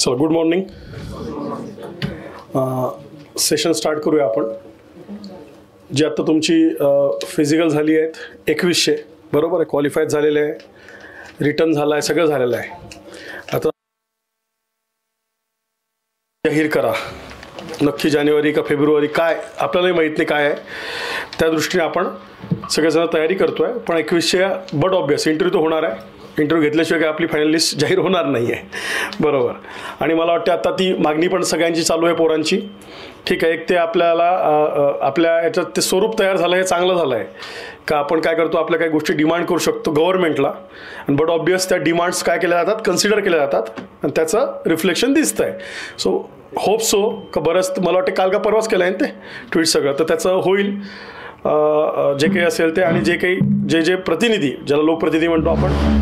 चला, good morning. Session start करूया आपण. जी आता तुमची फिजिकल झाली आहेत 2100, बरोबर आहे, क्वालिफाईड झालेले आहे, रिटर्न झाला आहे, सगळं झालेलं आहे. आता जाहीर करा नक्की जानेवारी का फेब्रुवारी, काय आपल्यालाही माहीत नाही काय आहे. त्या दृष्टीने आपण सगळेजण तयारी करतोय. पण 2100 बट ऑब्वियस इंटरव्ह्यू तर होणार आहे. इंटरव्ह्यू घेतल्याशिवाय काय आपली फायनल लिस्ट जाहीर होणार नाही आहे, बरोबर. आणि मला वाटतं आता ती मागणी पण सगळ्यांची चालू आहे पोरांची. ठीक आहे, एक ते आपल्याला आपल्या याच्यात ते स्वरूप तयार झालं, हे चांगलं झालं आहे का आपण काय करतो, आपल्या काही गोष्टी डिमांड करू शकतो गव्हर्नमेंटला. आणि बट ऑब्वियस त्या डिमांड्स काय केल्या जातात, कन्सिडर केल्या जातात आणि त्याचं रिफ्लेक्शन दिसतं आहे. सो होप सो का बरंच मला वाटतं काल का परवाच केलं आहे ते ट्विट सगळं, तर त्याचं होईल जे काही असेल ते. आणि जे काही जे प्रतिनिधी, ज्याला लोकप्रतिनिधी म्हणतो आपण,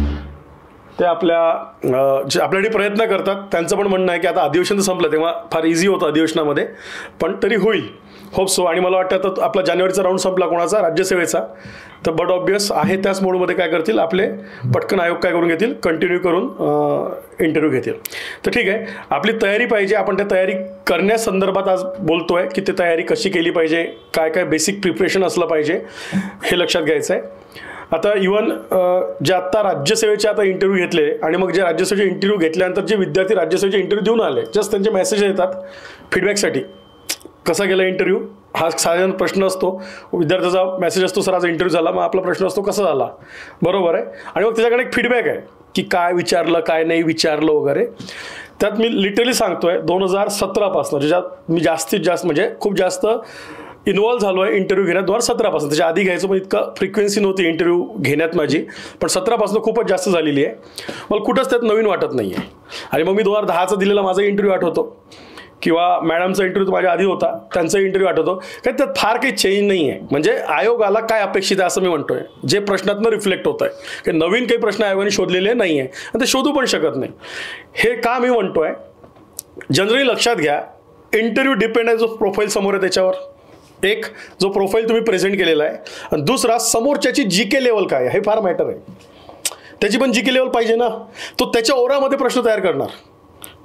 ते जे आपल्यासाठी प्रयत्न करतात, त्यांचं पण म्हणणं आहे की आता अधिवेशन तर संपलं, तेव्हा फार इझी होतं अधिवेशनामध्ये, पण तरी होईल, होप सो. आणि मला वाटतं आता आपला जानेवारीचा राऊंड संपला कोणाचा, राज्यसेवेचा, तर बट ऑब्वियस आहे त्याच मोडमध्ये काय करतील आपले पटकन आयोग काय करून घेतील, कंटिन्यू करून इंटरव्ह्यू घेतील. तर ठीक आहे, आपली तयारी पाहिजे. आपण त्या तयारी करण्यासंदर्भात आज बोलतोय की ती तयारी कशी केली पाहिजे, काय काय बेसिक प्रिपरेशन असलं पाहिजे, हे लक्षात घ्यायचं आहे. आता इवन जे आत्ता राज्यसेवेचे आता इंटरव्ह्यू घेतले आणि मग जे राज्यसेवेचे इंटरव्ह्यू घेतल्यानंतर जे विद्यार्थी राज्यसेवेचे इंटरव्ह्यू देऊन आले, जस्ट त्यांचे मेसेज येतात फीडबॅकसाठी, कसा गेला इंटरव्ह्यू, हा साधारण प्रश्न असतो. विद्यार्थ्याचा मेसेज असतो, सर आज इंटरव्ह्यू झाला, मग आपला प्रश्न असतो कसा झाला, बरोबर आहे. आणि मग त्याच्याकडे एक फीडबॅक आहे की काय विचारलं, काय नाही विचारलं वगैरे. त्यात मी लिटरली सांगतोय 2017 ज्याच्यात मी जास्तीत जास्त म्हणजे खूप जास्त इन्व्हॉल्व झालो आहे इंटरव्ह्यू घेण्यात 2017. त्याच्या आधी घ्यायचं पण इतकं फ्रिक्वेन्सी नव्हती इंटरव्ह्यू घेण्यात माझी, पण 17 खूपच जास्त झालेली आहे. मला कुठंच त्यात नवीन वाटत नाही आहे. आणि मग मी 2010 दिलेला माझा इंटरव्ह्यू आठवतो, किंवा मॅडमचा इंटरव्ह्यू माझ्या आधी होता, त्यांचा इंटरव्ह्यू आठवतो. काही त्यात फार काही चेंज नाही आहे. म्हणजे आयोगाला काय अपेक्षित आहे असं मी म्हणतोय, जे प्रश्नातनं रिफ्लेक्ट होत आहे. काही नवीन काही प्रश्न आयोगाने शोधलेले नाही आहे आणि ते शोधू पण शकत नाही. हे का मी म्हणतोय, जनरली लक्षात घ्या, इंटरव्ह्यू डिपेंड आहे जो प्रोफाईल समोर आहे त्याच्यावर. एक जो प्रोफाईल तुम्ही प्रेझेंट केलेला आहे, आणि दुसरा समोरच्याची जीके लेवल काय आहे, हे फार मॅटर आहे. त्याची पण जीके लेवल पाहिजे ना, तो त्याच्या ओरामध्ये प्रश्न तयार करणार.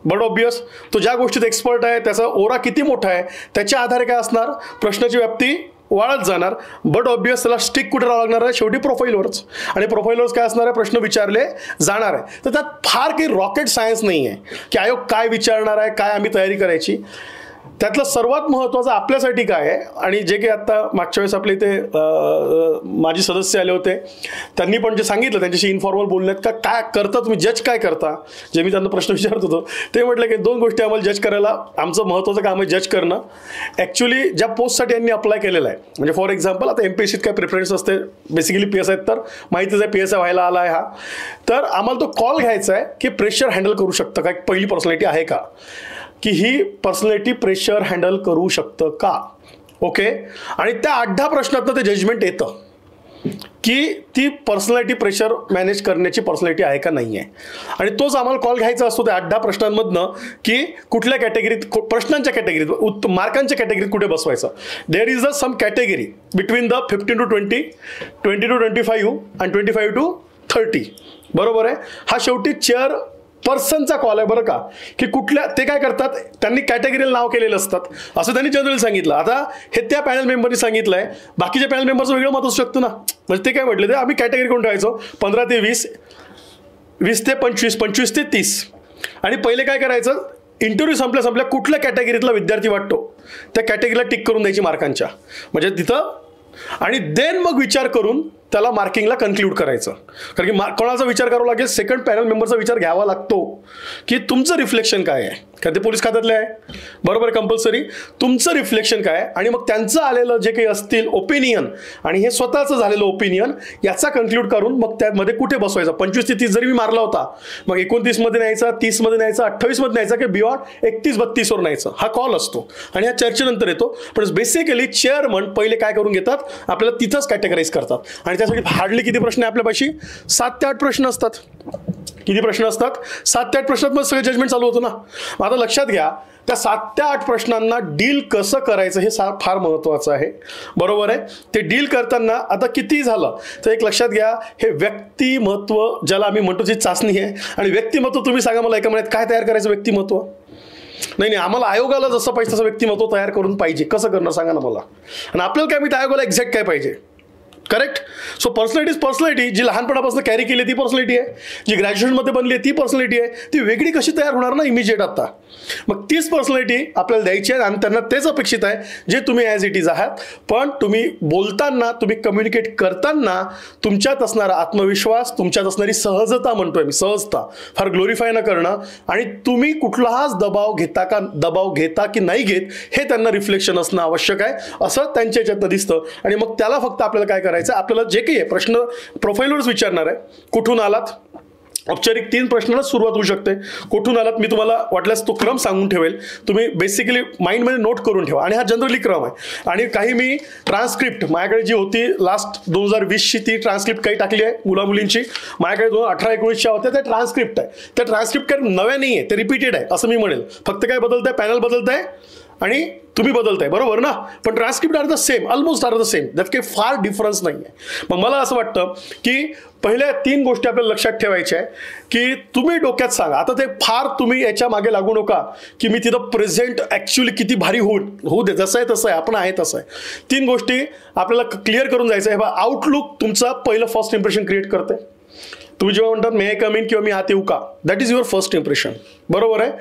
बट ऑब्वियस तो ज्या गोष्टीत एक्सपर्ट आहे, त्याचा ओरा किती मोठा आहे, त्याच्या आधारे काय असणार, प्रश्नाची व्याप्ती वाढत जाणार. बट ऑब्वियस त्याला स्टिक कुठे राहावं लागणार आहे, शेवटी प्रोफाईलवरच. आणि प्रोफाईलवरच काय असणार आहे, प्रश्न विचारले जाणार आहे. तर त्यात फार काही रॉकेट सायन्स नाही आहे की आयोग काय विचारणार आहे, काय आम्ही तयारी करायची. त्यातलं सर्वात महत्त्वाचं आपल्यासाठी काय आहे, आणि जे काही आत्ता मागच्या वेळेस आपले इथे माजी सदस्य आले होते, त्यांनी पण जे सांगितलं त्यांच्याशी इन्फॉर्मल बोलण्यात का काय करता तुम्ही, जज काय करता, जे मी त्यांना प्रश्न विचारत होतो ते म्हटलं की 2 गोष्टी आम्हाला जज करायला, आमचं महत्त्वाचं काम आहे जज करणं. ॲक्च्युली ज्या पोस्टसाठी यांनी अप्लाय केलेलं आहे, म्हणजे फॉर एक्झाम्पल आता MPSCत काय प्रेफरन्स असते, बेसिकली PS आहेत, तर माहितीच आहे PSI व्हायला आला आहे हा. तर आम्हाला तो कॉल घ्यायचा आहे की प्रेशर हँडल करू शकतं का, एक पहिली पर्सनॅलिटी आहे का, की ही पर्सनॅलिटी प्रेशर हँडल करू शकतं का. ओके. आणि त्या 8-10 प्रश्नातनं ते जजमेंट येतं की ती पर्सनॅलिटी प्रेशर मॅनेज करण्याची पर्सनॅलिटी आहे का नाही आहे. आणि तोच आम्हाला कॉल घ्यायचा असतो त्या 8-10 प्रश्नांमधनं की कुठल्या कॅटेगरीत, प्रश्नांच्या कॅटेगरीत, मार्कांच्या कॅटेगरीत कुठे बसवायचं. There is some category between the 15 to 20, 20 to 25 आणि 25 to 30, बरोबर आहे. हा शेवटी चेअर पर्सनचा कॉल आहे, बरं का, की कुठल्या, ते काय करतात, त्यांनी कॅटेगरीला नाव केलेलं असतात असं त्यांनी जनरली सांगितलं. आता हे त्या पॅनल मेंबरनी सांगितलं आहे, बाकीच्या पॅनल मेंबरचं वेगळं मत असू शकतं ना. म्हणजे ते काय म्हटलं, ते आम्ही कॅटेगरी कोण ठेवायचो, 15 ते 20, 20 ते 25, 25 ते 30. आणि पहिले काय करायचं, इंटरव्ह्यू संपल्या कुठल्या कॅटेगरीतला विद्यार्थी वाटतो त्या कॅटेगरीला टिक करून द्यायची मार्कांच्या, म्हणजे तिथं. आणि देन मग विचार करून त्याला मार्किंगला कन्क्लूड करायचं. कारण की कोणाचा विचार करावा लागेल, सेकंड पॅनल मेंबरचा विचार घ्यावा लागतो की तुमचं रिफ्लेक्शन काय आहे, कारण ते पोलीस खात्यातले आहे, बरोबर, कंपल्सरी तुमचं रिफ्लेक्शन काय आहे. आणि मग त्यांचं आलेलं जे काही असतील ओपिनियन आणि हे स्वतःचं झालेलं ओपिनियन याचा कन्क्लूड करून मग त्यामध्ये कुठे बसवायचं. 25 ते 30 जरी मी मारला होता, मग 29 मध्ये न्यायचा, 30 मध्ये न्यायचा, 28 मध्ये न्यायचा, की बियॉन्ड 31-32 वर न्यायचं. हा कॉल असतो आणि ह्या चर्चेनंतर येतो. पण बेसिकली चेअरमन पहिले काय करून घेतात, आपल्याला तिथंच कॅटेगराईज करतात. आणि त्यासाठी हार्डली किती प्रश्न आहे आपल्यापाशी, 7 ते 8 प्रश्न असतात. किती प्रश्न असतात? 7 ते 8 प्रश्नात मग सगळं जजमेंट चालू होतं ना. मग आता लक्षात घ्या, त्या 7 ते 8 प्रश्नांना डील कसं करायचं हे फार महत्त्वाचं आहे. बरोबर आहे. ते डील करताना आता किती झालं तर एक लक्षात घ्या, हे व्यक्तिमत्व ज्याला आम्ही म्हणतो जी चाचणी आहे. आणि व्यक्तिमत्व तुम्ही सांगा मला एका महिन्यात काय तयार करायचं व्यक्तिमत्व? नाही, आम्हाला आयोगाला जसं पाहिजे तसं व्यक्तिमत्व तयार करून पाहिजे. कसं करणार सांगा ना मला. आणि आपल्याला काय माहिती आयोगाला एक्झॅक्ट काय पाहिजे? करेक्ट. सो पर्सनॅलिटी जी लहानपणापासून कॅरी केली ती पर्सनॅलिटी आहे, जी ग्रॅज्युएशनमध्ये बनली आहे ती पर्सनॅलिटी आहे. ती वेगळी कशी तयार होणार ना इमिजिएट आता. मग तीच पर्सनॅलिटी आपल्याला द्यायची आहे आणि त्यांना तेच अपेक्षित आहे जे तुम्ही ॲज इट इज आहात. पण तुम्ही बोलताना, तुम्ही कम्युनिकेट करताना तुमच्यात असणारा आत्मविश्वास, तुमच्यात असणारी सहजता, म्हणतोय मी सहजता, फार ग्लोरिफाय न करणं, आणि तुम्ही कुठलाच दबाव घेता की नाही घेत हे त्यांना रिफ्लेक्शन असणं आवश्यक आहे, असं त्यांच्या याच्यातनं दिसतं. आणि मग त्याला फक्त आपल्याला काय करायचं, आपल्याला जे काही आहे प्रश्न प्रोफाईलवरच विचारणार आहे. कुठून आलात? औपचारिक 3 प्रश्नांनाच सुरुवात होऊ शकते. कुठून आलात मी तुम्हाला वाटल्यास तो क्रम सांगून ठेवेल, तुम्ही बेसिकली माइंडमध्ये नोट करून ठेवा. आणि हा जनरली क्रम आहे. आणि काही मी ट्रान्सक्रिप्ट माझ्याकडे जी होती लास्ट 2020ची ती ट्रान्सक्रिप्ट काही टाकली आहे मुलामुलींची. माझ्याकडे 2018-19च्या होत्या त्या ट्रान्सक्रिप्ट आहे. त्या ट्रान्सक्रिप्ट काही नव्या नाही आहे, ते रिपीटेड आहे असं मी म्हणेल. फक्त काय बदलत आहे, पॅनल बदलत आहे आणि तुम्ही बदलताय. बरोबर ना. पण transcript are the same, almost are the same. त्यात काही फार डिफरन्स नाही आहे. मग मला असं वाटतं की पहिल्या 3 गोष्टी आपल्याला लक्षात ठेवायच्या आहे की तुम्ही डोक्यात सांगा. आता ते फार तुम्ही याच्या मागे लागू नका की मी तिथं प्रेझेंट ॲक्च्युली किती भारी होऊ दे, जसं आहे तसं आहे, आपण आहे तसं आहे. 3 गोष्टी आपल्याला क्लिअर करून जायचं आहे. आउटलुक तुमचा पहिलं फर्स्ट इम्प्रेशन क्रिएट करते. तुम्ही जेव्हा म्हणतात मे आय कम इन किंवा मी आत येऊ का, that is your first impression. बरोबर आहे.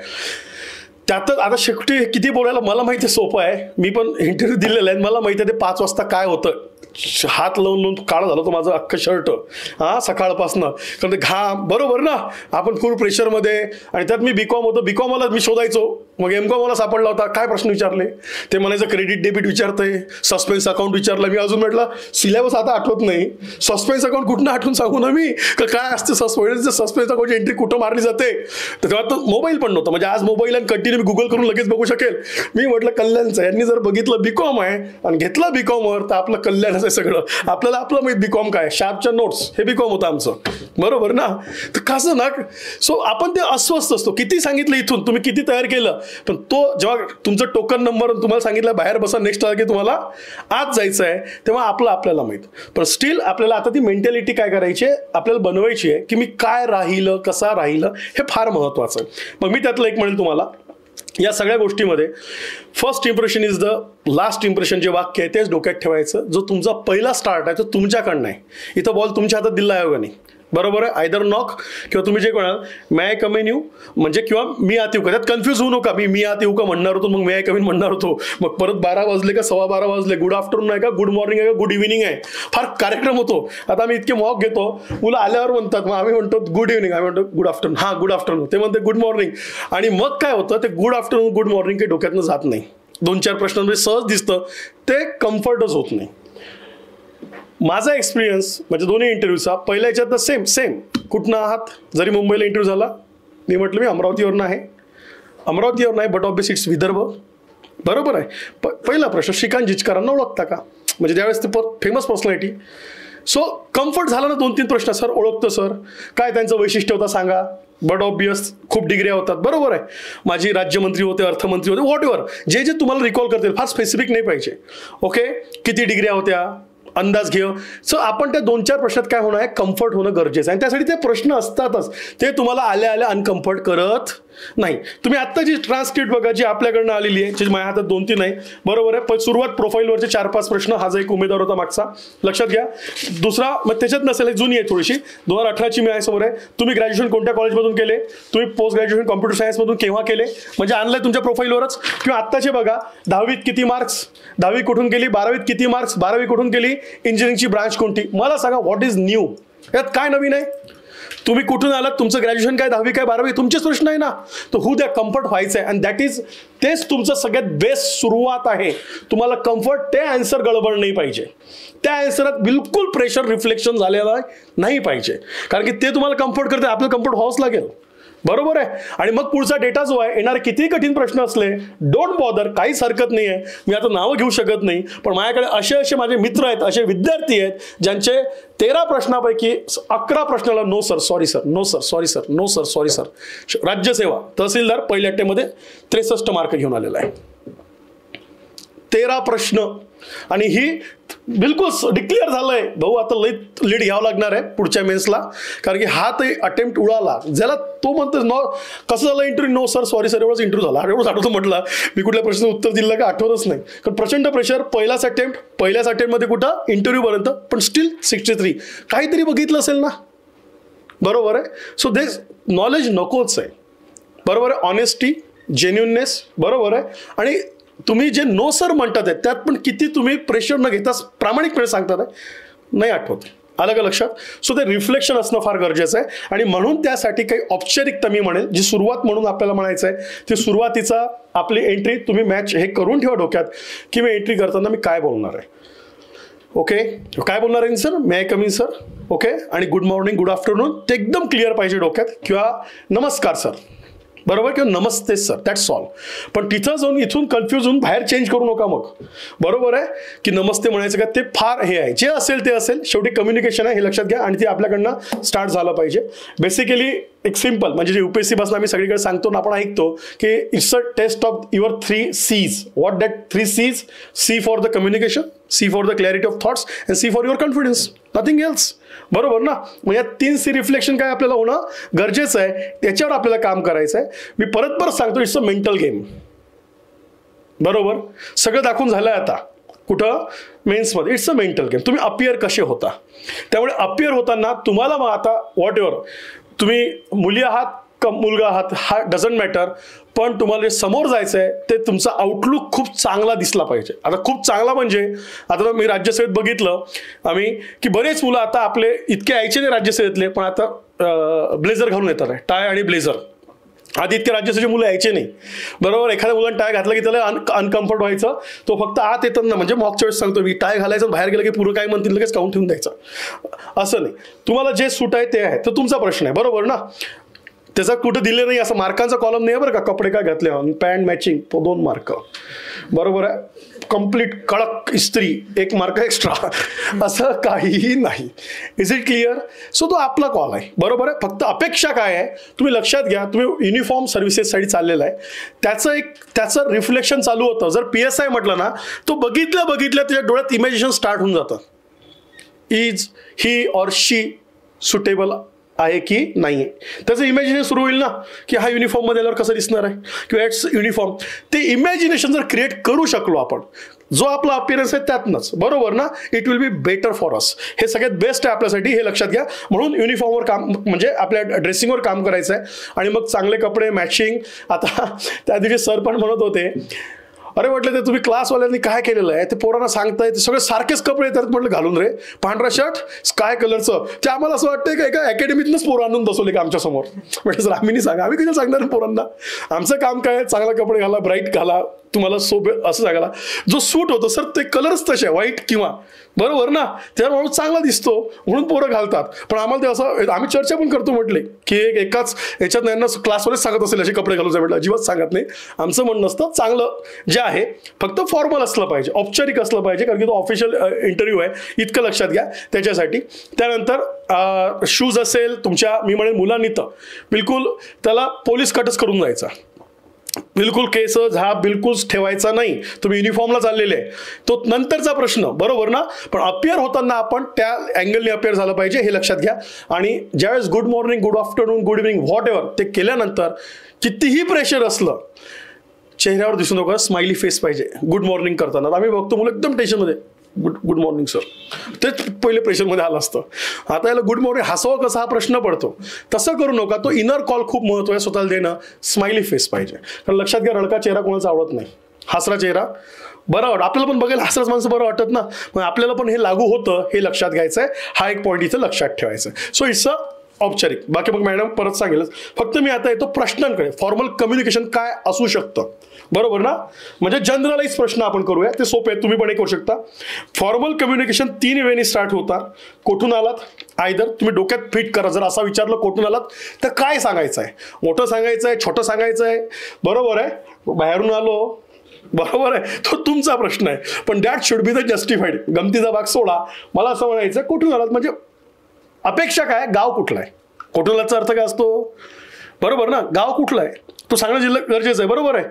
त्यातच आता शेवटी किती बोलायला मला माहिती आहे, सोपं आहे. मी पण इंटरव्ह्यू दिलेला आहे, मला माहिती आहे ते 5 वाजता काय होतं. हात लावून काळं झालं तो माझं अख्खं शर्ट सकाळपासनं, कारण ते घाम. बरोबर ना. आपण फुल प्रेशरमध्ये. आणि त्यात मी बीकॉम होतो. बीकॉमला मी शोधायचो, मग एमकॉम मला सापडला होता. काय प्रश्न विचारले ते म्हणायचं क्रेडिट डेबिट विचारतंय, सस्पेन्स अकाउंट विचारलं. मी अजून म्हटलं सिलेबस आता आठवत नाही, सस्पेन्स अकाउंट कुठनं आठवून सांगू ना मी, काय असते सस्पेन्स अकाउंटची एंट्री कुठं मारली जाते. तर तेव्हा तर मोबाईल पण नव्हता, म्हणजे आज मोबाईल आणि कंटिन्यू मी गुगल करून लगेच बघू शकेल. मी म्हटलं कल्याणचं, यांनी जर बघितलं बीकॉम आहे आणि घेतलं बीकॉमवर तर आपलं कल्याणच आहे सगळं. आपल्याला आपलं माहिती बीकॉम काय, शार्पच्या नोट्स हे बीकॉम होतं आमचं. बरोबर ना. तर कसं ना. सो आपण ते अस्वस्थ असतो. किती सांगितलं इथून तुम्ही किती तयार केलं, पण तो जेव्हा तुमचं टोकन नंबर तुम्हाला सांगितलं बाहेर बसा नेक्स्ट की तुम्हाला आत जायचं आहे, तेव्हा आपल्याला माहित. पण स्टील आपल्याला आता ती मेंटॅलिटी काय करायची आहे, आपल्याला बनवायची आहे की मी काय राहिलं, कसा राहिलं, हे फार महत्त्वाचं आहे. मग मी त्यातलं एक म्हणेल तुम्हाला, या सगळ्या गोष्टीमध्ये first impression is the last impression. जे वाक्य आहे तेच डोक्यात ठेवायचं. जो तुमचा पहिला स्टार्ट आहे तो तुमच्याकडनं आहे. इथं बॉल तुमच्या हातात दिला आयोगाने. बरोबर आहे. आयदर नॉक किंवा तुम्ही जे म्हणाल मे आय कम इन यू म्हणजे किंवा मी आत येऊ का, त्यात कन्फ्यूज होऊ नका. मी आत येऊ का म्हणणार होतो, मग मे आय कम इन म्हणणार होतो. मग परत 12 वाजले का 12:15 वाजले, गुड आफ्टरनून आहे का, गुड मॉर्निंग आहे का, गुड इव्हिनिंग आहे, फार कार्यक्रम होतो. आता आम्ही इतके मॉक घेतो, मुलं आल्यावर म्हणतात, मग आम्ही म्हणतो गुड इव्हिनिंग, आम्ही म्हणतो गुड आफ्टरनून. हां गुड आफ्टरनून, ते म्हणते गुड मॉर्निंग. आणि मग काय होतं, ते गुड आफ्टरनून गुड मॉर्निंग काही डोक्यातनं जात नाही. 2-4 प्रश्नांमध्ये सहज दिसतं, ते कम्फर्टच होत नाही. माझा एक्सपिरियन्स म्हणजे दोन्ही इंटरव्ह्यूचा पहिल्या याच्यात सेम कुठनं आहात, जरी मुंबईला इंटरव्ह्यू झाला मी म्हटलं मी अमरावतीवरून आहे. अमरावतीवर नाही बट ऑब्वियस इट्स विदर्भ. बरोबर आहे. पहिला प्रश्न श्रीकांत जिचकरांना ओळखता का, म्हणजे त्यावेळेस ते फेमस पर्सनॅलिटी. सो कम्फर्ट झाला ना. 2-3 प्रश्न, सर ओळखतो सर, काय त्यांचं वैशिष्ट्य होतं सांगा. बट ऑब्वियस खूप डिग्र्या होतात. बरोबर आहे. माझी राज्यमंत्री होते, अर्थमंत्री होते, व्हॉट एव्हर, जे तुम्हाला रिकॉल करतील, फार स्पेसिफिक नाही पाहिजे. ओके. किती डिग्र्या होत्या अंदाज घेऊ. सो आपण त्या 2-4 प्रश्नात काय होणार आहे, कम्फर्ट होणं गरजेचं आहे. आणि त्यासाठी ते प्रश्न असतातच, ते तुम्हाला आल्या अनकम्फर्ट करत नाही. तुम्ही आत्ता जी ट्रान्सक्रिप्ट बघा जी आपल्याकडनं आलेली आहे, जी माझ्या हातात 2-3 आहे. बरोबर आहे. पण सुरुवात प्रोफाईलवरचे 4-5 प्रश्न, हा जो एक उमेदवार होता मागचा, लक्षात घ्या. दुसरा मग त्याच्यात नसेल, जुनी आहे थोडीशी, 2018ची मी आहे समोर आहे. तुम्ही ग्रॅज्युएशन कोणत्या कॉलेजमधून केले, तुम्ही पोस्ट ग्रॅज्युएशन कॉम्प्युटर सायन्समधून केव्हा केले, म्हणजे आणलंय तुमच्या प्रोफाईलवरच. किंवा आत्ताचे बघा, 10वीत किती मार्क्स, 10वी कुठून केली, 12वीत किती मार्क्स, 12वी कुठून केली, इंजिनिअरिंगची ब्रांच कोणती. मला सांगा व्हॉट इज न्यू, यात काय नवीन आहे. तुम्ही कुठून आलात, तुमचं ग्रॅज्युएशन काय, 10वी काय, 12वी, तुमचेच प्रश्न आहे ना. तर हू द्या, कम्फर्ट व्हायचं आहे. अँड दॅट इज, तेच तुमचं सगळ्यात बेस्ट सुरुवात आहे. तुम्हाला कम्फर्ट, ते आन्सर गडबड नाही पाहिजे. त्या आन्सरात बिलकुल प्रेशर रिफ्लेक्शन झालेला नाही पाहिजे, कारण की ते तुम्हाला कम्फर्ट करते. आपलं कम्फर्ट व्हावंच लागेल. बरोबर आहे. आणि मग पुढचा डेटा जो आहे, येणारे कितीही कठीण प्रश्न असले, डोंट बॉदर, काहीच हरकत नाही आहे. मी आता नावं घेऊ शकत नाही, पण माझ्याकडे असे माझे मित्र आहेत, असे विद्यार्थी आहेत ज्यांचे 13 प्रश्नापैकी 11 प्रश्नाला no sir, sorry sir, no sir, sorry sir, no sir, sorry sir. राज्यसेवा तहसीलदार पहिल्या अटेम्प्टमध्ये 63 मार्क घेऊन आलेला आहे. 13 प्रश्न. आणि ही बिलकुल डिक्लेअर झालंय भाऊ, आता लीड घ्यावं लागणार आहे पुढच्या मेन्सला, कारण की हा ते अटेम्प्ट उडाला. ज्याला तो म्हणतो नो, कसं झालं interview, no sir, sorry sir, एवढंच इंटरव्ह्यू झाला. एवढंच आठवतं म्हटलं, मी कुठल्या प्रश्नाचं उत्तर दिलं का आठवतच नाही, कारण प्रचंड प्रेशर. पहिल्याच अटेम्प्टमध्ये कुठं इंटरव्ह्यूपर्यंत, पण स्टील 63. काहीतरी बघितलं असेल ना, बरोबर आहे. सो दे नॉलेज नकोच आहे, बरोबर आहे. ऑनेस्टी, जेन्युननेस, बरोबर आहे. आणि तुम्ही जे नो सर म्हणतात आहे त्यात पण किती तुम्ही प्रेशर न घेता प्रामाणिकपणे सांगतात आहे, नाही आठवत. आलं का लक्षात? सो ते रिफ्लेक्शन असणं फार गरजेचं आहे. आणि म्हणून त्यासाठी काही औपचारिकता मी म्हणेल, जी सुरुवात म्हणून आपल्याला म्हणायचं आहे, ती सुरुवातीचा आपली एंट्री तुम्ही मॅच हे करून ठेवा डोक्यात, की मी एंट्री करताना मी काय बोलणार आहे. ओके, काय बोलणार आहे sir, may I come in sir, okay, आणि गुड मॉर्निंग, गुड आफ्टरनून ते एकदम क्लिअर पाहिजे डोक्यात, किंवा नमस्कार सर, बरोबर, किंवा नमस्ते सर, दॅट्स ऑल. पण तिथं जाऊन इथून कन्फ्यूज होऊन बाहेर चेंज करू नका मग, बरोबर आहे. की नमस्ते म्हणायचं का, ते फार हे आहे. जे असेल ते असेल, शेवटी कम्युनिकेशन आहे हे लक्षात घ्या, आणि ते आपल्याकडनं स्टार्ट झालं पाहिजे. बेसिकली एक सिम्पल, म्हणजे जे UPSC बसला आम्ही सगळीकडे सांगतो ना, आपण ऐकतो की it's a test of your 3 C's. What that 3 C's? C for the communication, C for the clarity of thoughts, and C for your confidence, nothing else. बरोबर ना. मग या 3 C रिफ्लेक्शन काय आपल्याला होणं गरजेचं आहे, त्याच्यावर आपल्याला काम करायचं आहे. मी परत सांगतो, इट्स अ मेंटल गेम, बरोबर. सगळं दाखवून झालंय आता कुठं, मेन्समध्ये. It's a mental game. तुम्ही अपियर कसे होता, त्यामुळे अपियर होताना तुम्हाला मग आता व्हॉट एव्हर, तुम्ही मुली आहात का मुलगा आहात हा डझंट मॅटर, पण तुम्हाला जे समोर जायचं आहे ते तुमचा आउटलुक खूप चांगला दिसला पाहिजे. आता खूप चांगला म्हणजे, आता मी राज्यसेवेत बघितलं आम्ही की बरेच मुलं आता आपले इतके यायचे नाही राज्यसेवेतले, पण आता ब्लेझर घालून येतात, टाय आणि ब्लेझर. आधी इतके राज्यसेवेचे मुलं यायचे नाही, बरोबर. एखाद्या मुलांना टाय घातला की त्याला अनकम्फर्ट व्हायचं. तो फक्त आत येताना, म्हणजे मागच्या वेळेस सांगतो मी, टाय घालायचं, बाहेर गेलं की पुरं काय म्हणतील लगेच काउंट ठेवून द्यायचं. असं नाही, तुम्हाला जे सूट आहे ते आहे, तर तुमचा प्रश्न आहे, बरोबर ना. त्याचा कुठं दिले नाही असं मार्कांचा कॉलम नाही बरं का. कपडे काय घातले, पॅन्ट मॅचिंग 2 मार्क, बरोबर आहे. कंप्लीट कडक इस्त्री 1 मार्क एक्स्ट्रा, असं काहीही नाही. Is it clear? सो तो आपला कॉल आहे, बरोबर आहे. फक्त अपेक्षा काय आहे तुम्ही लक्षात घ्या, तुम्ही युनिफॉर्म सर्व्हिसेससाठी चाललेला आहे, त्याचं रिफ्लेक्शन चालू होतं. जर PSI म्हटलं ना, तो बघितल्या त्याच्या डोळ्यात इमॅजिनेशन स्टार्ट होऊन जातं. Is he or she suitable आहे की नाही, त्याचं इमॅजिनेशन सुरू होईल ना, की हा युनिफॉर्ममध्ये आल्यावर कसं दिसणार आहे, किंवा इट्स युनिफॉर्म. ते इमॅजिनेशन जर क्रिएट करू शकलो आपण, जो आपला अपिअरन्स आहे त्यातनंच, बरोबर ना, it will be better for us. हे सगळ्यात बेस्ट आहे आपल्यासाठी, हे लक्षात घ्या. म्हणून युनिफॉर्मवर काम, म्हणजे आपल्या ड्रेसिंगवर काम करायचं आहे. आणि मग चांगले कपडे मॅचिंग. आता त्या दिवशी सर पण म्हणत होते, अरे म्हटलं ते तुम्ही क्लासवाल्यांनी काय केलेलं आहे, ते पोरांना सांगताय, ते सगळे सारखेच कपडे येतात. म्हटलं घालून रे, पांढरा शर्ट स्काय कलरचं, ते आम्हाला असं वाटतंय का एका अकॅडमीतनंच पोरं आणून बसवले का आमच्यासमोर. म्हटलं सर आम्ही नाही सांगा, आम्ही कधी सांगणार पोरांना. आमचं काम काय, चांगला कपडे घाला, ब्राईट घाला, तुम्हाला असं सांगायला जो सूट होतो सर, ते कलर्स तसे व्हाईट किंवा, बरोबर ना, त्यावर माणूस चांगला दिसतो म्हणून पोरं घालतात. पण आम्हाला ते असं, आम्ही चर्चा पण करतो म्हटले की एकाच याच्यात यांना क्लासवरच सांगत असेल असे कपडे घालून म्हटलं, अजिबात सांगत नाही. आमचं म्हणणं असतं चांगलं जे आहे फक्त फॉर्मल असलं पाहिजे, औपचारिक असलं पाहिजे, कारण की तो ऑफिशियल इंटरव्ह्यू आहे, इतकं लक्षात घ्या त्याच्यासाठी. त्यानंतर शूज असेल तुमच्या, मी म्हणेन मुलांनी तर बिलकुल त्याला पोलीस कटच करून जायचा, बिलकुल केस झाप बिलकुल ठेवायचा नाही. तुम्ही युनिफॉर्मला चाललेले आहे, तो नंतरचा प्रश्न, बरोबर ना. पण अपिअर होताना आपण त्या अँगलने अपिअर झालं पाहिजे, हे लक्षात घ्या. आणि ज्यावेळेस good morning, good afternoon, good evening, what ever ते केल्यानंतर कितीही प्रेशर असलं, चेहऱ्यावर दिसून नका, स्माइली फेस पाहिजे गुड मॉर्निंग करताना. आम्ही बघतो मुलं एकदम टेन्शनमध्ये, गुड मॉर्निंग सर, तेच पहिले प्रेशरमध्ये आलं असतं. आता याला गुड मॉर्निंग हसावं कसं हा प्रश्न पडतो. तसं करू नका. तो इनर कॉल खूप महत्त्व आहे स्वतःला देणं. स्माइली फेस पाहिजे, कारण लक्षात घ्या रडका चेहरा कोणाचा आवडत नाही, हसरा चेहरा बरं वाटतं. आपल्याला पण बघायला हसराच माणसं बरं वाटत ना, मग आपल्याला पण हे लागू होतं, हे लक्षात घ्यायचं आहे. हा एक पॉईंट इथं लक्षात ठेवायचा. सो इट्स अ औपचारिक. बाकी मग मॅडम परत सांगेलच. फक्त मी आता येतो प्रश्नांकडे. फॉर्मल कम्युनिकेशन काय असू शकतं, बरोबर ना? म्हणजे जनरलाइज प्रश्न आपण करूया, ते सोपे आहेत, तुम्ही पण हे करू शकता. फॉर्मल कम्युनिकेशन 3 वेनी स्टार्ट होतात. कुठून आलात, आयदर तुम्ही डोक्यात फिट करा. जर असं विचारलं कुठून आलात तर काय सांगायचं आहे, मोठं सांगायचं आहे, छोटं सांगायचं आहे, बरोबर आहे, बाहेरून आलो, बरोबर आहे, तो तुमचा प्रश्न आहे. पण that should be the justified. गमतीचा भाग सोडा. मला असं म्हणायचं कुठून आलात म्हणजे अपेक्षा काय, गाव कुठला आहे, कुठून आलाचा अर्थ काय असतो, बरोबर ना? गाव कुठलं आहे तो सांगणं जिल्हा गरजेचं आहे, बरोबर आहे.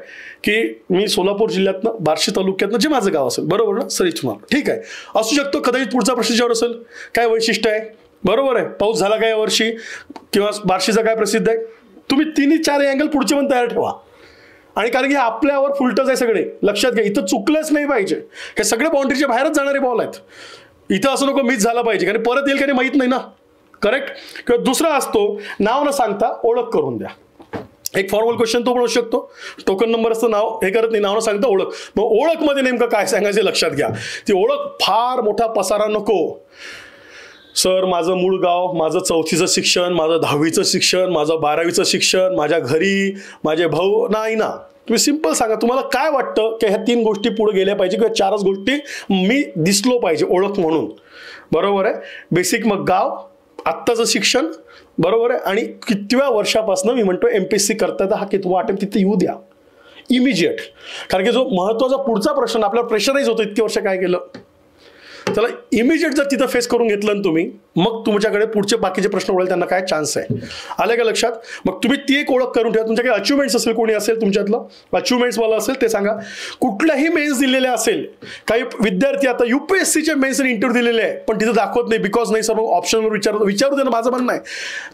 की मी सोलापूर जिल्ह्यातनं बार्शी तालुक्यातनं जे माझं गाव असेल, बरोबर ना? सर इथून ठीक आहे असू शकतो. कदाचित पुढचा प्रश्न ज्यावर असेल काय वैशिष्ट्य आहे, बरोबर आहे, पाऊस झाला काय यावर्षी, किंवा बार्शीचा काय प्रसिद्ध आहे. तुम्ही 3-4 अँगल पुढचे पण तयार ठेवा. आणि कारण की आपल्यावर फुलटच आहे सगळे, लक्षात घ्या. इथं चुकलंच नाही पाहिजे. हे सगळे बाउंड्रीच्या बाहेरच जाणारे बॉल आहेत. इथं असं नको मिस झाला पाहिजे, कारण परत येईल का नाही माहीत नाही ना, करेक्ट. किंवा दुसरा असतो नाव न सांगता ओळख करून द्या. एक फॉर्मल क्वेश्चन तो पण असू शकतो. टोकन नंबर असतं, नाव हे करत नाही, नाव न सांगता ओळख. मग ओळखमध्ये नेमकं काय सांगायचं लक्षात घ्या. ती ओळख फार मोठा पसारा नको. सर माझं मूळ गाव, माझं 4थीचं शिक्षण, माझं 10वीचं शिक्षण, माझं 12वीचं शिक्षण, माझ्या घरी माझे भाऊ, नाही ना. तुम्ही सिंपल सांगा तुम्हाला काय वाटतं की ह्या 3 गोष्टी पुढे गेल्या पाहिजे, किंवा 4च गोष्टी मी दिसलो पाहिजे ओळख म्हणून, बरोबर आहे. बेसिक, मग गाव, आत्ताचं शिक्षण, बरोबर आहे, आणि कितव्या वर्षापासून मी म्हणतो MPSC करता, हा कितवा अटेम्प्ट तिथे येऊ द्या इमिजिएट. कारण की जो महत्त्वाचा पुढचा प्रश्न आपल्याला प्रेशराईज होतो, इतके वर्ष काय केलं, त्याला इमिजिएट जर तिथं फेस करून घेतलं तुम्ही, मग तुमच्याकडे पुढचे बाकीचे प्रश्न उडेल त्यांना काय चान्स आहे. आले का लक्षात? मग तुम्ही ती एक ओळख करून ठेवा. तुमच्या काही अचिव्हमेंट्स असेल, कोणी असेल तुमच्यातलं अचिव्हमेंट्स वाला असेल ते सांगा. कुठल्याही मेन्स दिलेले असेल, काही विद्यार्थी आता UPSCचे मेन्सने इंटरव्ह्यू दिलेले आहे पण तिथं दाखवत नाही, बिकॉज नाही सर, ऑप्शनवर विचारू दे ना. माझं म्हणणं आहे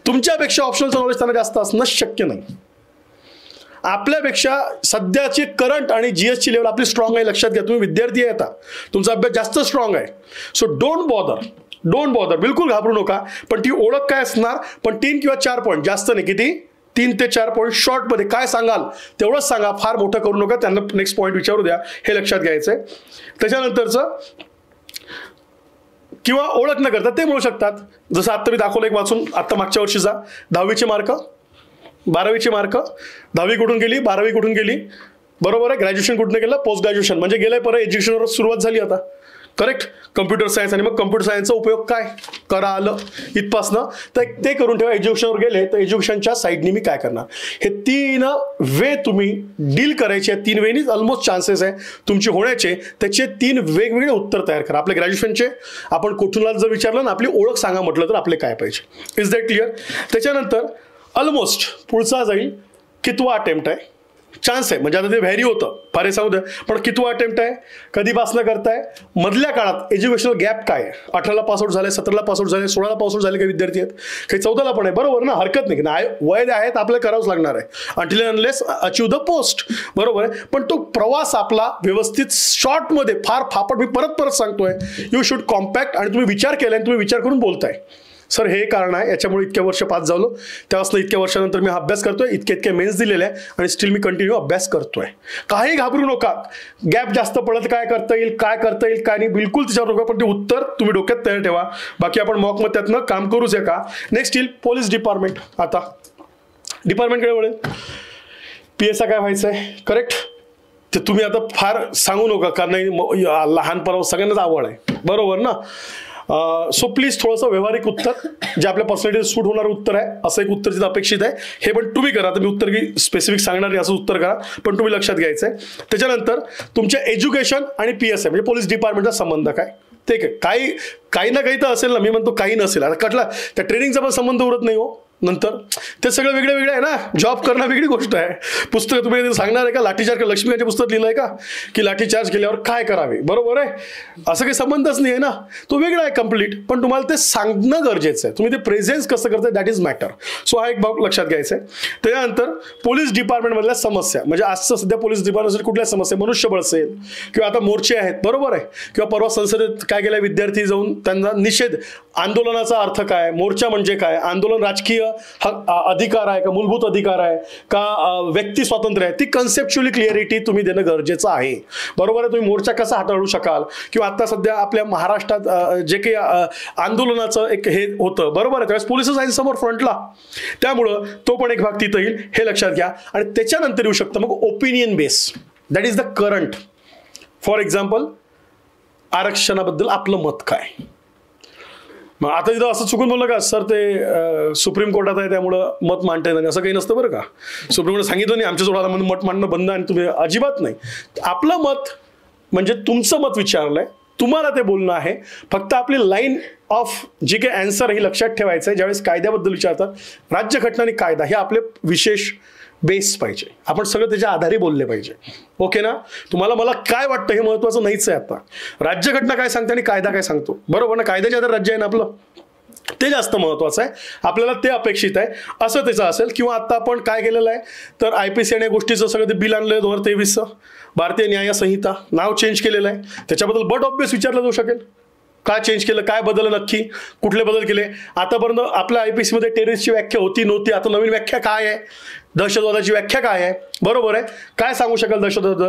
तुमच्यापेक्षा ऑप्शनलचं नॉलेज त्यांना जास्त असणं शक्य नाही. आपल्यापेक्षा सध्याची करंट आणि GSची लेवल आपली स्ट्रॉंग आहे, लक्षात घ्या. तुम्ही विद्यार्थी आहे, आता तुमचा अभ्यास जास्त स्ट्रॉंग आहे. सो डोंट बॉदर, बिलकुल घाबरू नका. पण ती ओळख काय असणार, पण 3 किंवा 4 पॉईंट, जास्त नाही. किती? 3 ते 4 पॉईंट शॉर्टमध्ये काय सांगाल तेवढंच सांगा, फार मोठं करू नका. त्यांना नेक्स्ट पॉईंट विचारू द्या, हे लक्षात घ्यायचंय. त्याच्यानंतरचं किंवा ओळख न करता ते म्हणू शकतात, जसं आत्ता मी दाखवलं एक वाचून, आत्ता मागच्या वर्षीचा 10वीचे मार्क, 12वीचे मार्क, 10वी कुठून गेली, 12वी कुठून गेली, बरोबर आहे, ग्रॅज्युएशन कुठून केलं, पोस्ट ग्रॅज्युएशन म्हणजे गेलंय, परत एज्युकेशनवर सुरुवात झाली आता, करेक्ट. कम्प्युटर सायन्स, आणि मग कम्प्युटर सायन्सचा उपयोग काय करा आलं इथपासनं, तर ते करून ठेवा. एज्युकेशनवर गेले तर एज्युकेशनच्या साईडनी मी काय करणार, हे 3 वे तुम्ही डील करायचे. 3 वेनीच ऑलमोस्ट चान्सेस आहे तुमचे होण्याचे. त्याचे 3 वेगवेगळे उत्तर तयार करा. आपल्या ग्रॅज्युएशनचे आपण कुठूनला जर विचारलं ना, आपली ओळख सांगा म्हटलं तर आपले काय पाहिजे. Is that clear? त्याच्यानंतर ऑलमोस्ट पुढचा जाईल कितवा अटेम्प्ट आहे, चान्स आहे, म्हणजे आता ते व्हॅरी होतं, फार सांगू द्या, पण कितवा अटेम्प्ट आहे, कधीपासनं करताय, मधल्या काळात एज्युकेशनल गॅप काय आहे, 18ला पासआउट झाले, 17ला पासआउट झाले, 16ला पासआउट झाले काही विद्यार्थी आहेत, काही 14ला पण आहे, बरोबर ना, हरकत नाही. वय आहेत आपल्याला करावंच लागणार आहे, until unless achieve the post, बरोबर आहे. पण तो प्रवास आपला व्यवस्थित शॉर्टमध्ये, फार फापट, मी परत सांगतोय, यू शुड कॉम्पॅक्ट. आणि तुम्ही विचार केलाय, तुम्ही विचार करून बोलताय, सर हे कारण आहे, याच्यामुळे इतक्या वर्ष पास झालो, त्यापासून इतक्या वर्षानंतर मी हा अभ्यास करतोय, इतके मेन्स दिलेले आहे आणि स्टील मी कंटिन्यू अभ्यास करतोय. काही घाबरू नका. गॅप जास्त पडत काय करता येईल काय नाही, बिलकुल तिच्यावर नका. पण ते उत्तर तुम्ही डोक्यात तयार ठेवा. बाकी आपण मॉकमध्ये त्यातनं काम करूच आहे का. नेक्स्ट येईल पोलीस डिपार्टमेंट. आता डिपार्टमेंटकडे वळेल. PSI काय व्हायचं आहे, करेक्ट. ते तुम्ही आता फार सांगू नका, कारण नाही लहानपणा सगळ्यांनाच आवड आहे, बरोबर ना. सो प्लीज थोडंसं व्यावहारिक उत्तर, जे आपल्या पर्सनॅलिटी सूट होणारं उत्तर आहे, असं एक उत्तर तिथं अपेक्षित आहे. हे पण तुम्ही करा. तर मी उत्तर की स्पेसिफिक सांगणार नाही, असं उत्तर करा, पण तुम्ही लक्षात घ्यायचं आहे. त्याच्यानंतर तुमच्या एज्युकेशन आणि PSI म्हणजे पोलीस डिपार्टमेंटचा संबंध काय, ते काही ना काही तर असेल ना. मी म्हणतो काही नसेल, आता कटला त्या ट्रेनिंगचा पण संबंध उरत नाही हो. नंतर ते सगळं वेगळं आहे ना. जॉब करणं वेगळी गोष्ट आहे. पुस्तकं तुम्ही सांगणार आहे का, लाठीचार्ज, लक्ष्मीकांतचे पुस्तक लिहिलं आहे का, की लाठीचार्ज केल्यावर काय करावे, बरोबर आहे, असं काही संबंधच नाही आहे ना. तो वेगळा आहे कम्प्लीट, पण तुम्हाला ते सांगणं गरजेचं आहे. तुम्ही ते प्रेझेन्स कसं करताय, दॅट इज मॅटर. सो हा एक भाग लक्षात घ्यायचा आहे. त्याच्यानंतर पोलीस डिपार्टमेंटमधल्या समस्या, म्हणजे आजचं सध्या पोलीस डिपार्टमेंट कुठल्या समस्या, मनुष्यबळ असेल, किंवा आता मोर्चे आहेत, बरोबर आहे, किंवा परवा संसदेत काय केलं, विद्यार्थी जाऊन त्यांना निषेध, आंदोलनाचा अर्थ काय, मोर्चा म्हणजे काय, आंदोलन राजकीय अधिकार आहे का, मूलभूत अधिकार आहे का, व्यक्ती स्वातंत्र्य आहे, ती कन्सेप्च्युअली क्लिअरिटी तुम्ही देणं गरजेचं आहे. बरोबर आहे. तुम्ही मोर्चा कसा हाताळू शकाल, किंवा आता सध्या आपल्या महाराष्ट्रात जे काही आंदोलनाचं एक हे होतं, बरोबर आहे, त्यावेळेस पोलिसच आहे समोर फ्रंटला, त्यामुळं तो पण एक भाग तिथं येईल, हे लक्षात घ्या. आणि त्याच्यानंतर येऊ शकतं मग opinion base, that is the current. For example, आरक्षणाबद्दल आपलं मत काय. मग आता तिथं असं चुकून बोललं का सर ते सुप्रीम कोर्टात आहे त्यामुळं मत मांडता येणार, असं काही नसतं बरं का. सुप्रीम कोर्टात सांगितलं नाही आमच्या जोडाला म्हणून मत मांडणं बंद, आणि तुम्ही अजिबात नाही. आपलं मत म्हणजे तुमचं मत विचारलंय, तुम्हाला ते बोलणं आहे. फक्त आपली लाईन ऑफ जे काही अँसर हे लक्षात ठेवायचं आहे. ज्यावेळेस कायद्याबद्दल विचारतात, राज्यघटना आणि कायदा हे आपले विशेष बेस पाहिजे, आपण सगळं त्याच्या आधारे बोलले पाहिजे. ओके ना. तुम्हाला मला काय वाटतं हे महत्वाचं नाहीच आहे. आता राज्यघटना काय सांगते आणि कायदा काय सांगतो, बरोबर ना. कायद्याच्या आधारे राज्य आहे ना आपलं, ते जास्त महत्वाचं आहे, आपल्याला ते अपेक्षित आहे, असं त्याचं असेल. किंवा आता आपण काय केलेलं आहे तर IPC आणि गोष्टीचं सगळं ते बिल आणलं 2023चं, भारतीय न्याय संहिता नाव चेंज केलेलं आहे. त्याच्याबद्दल बट ऑब्वियस विचारलं जाऊ शकेल, का चेंज केलं, काय बदललं नक्की, कुठले बदल केले. आतापर्यंत आपल्या IPC मध्ये टेररिस्टची व्याख्या होती नव्हती, आता नवीन व्याख्या काय आहे, दहशतवादाची व्याख्या काय आहे, बरोबर आहे. काय सांगू शकाल दहशतवाद,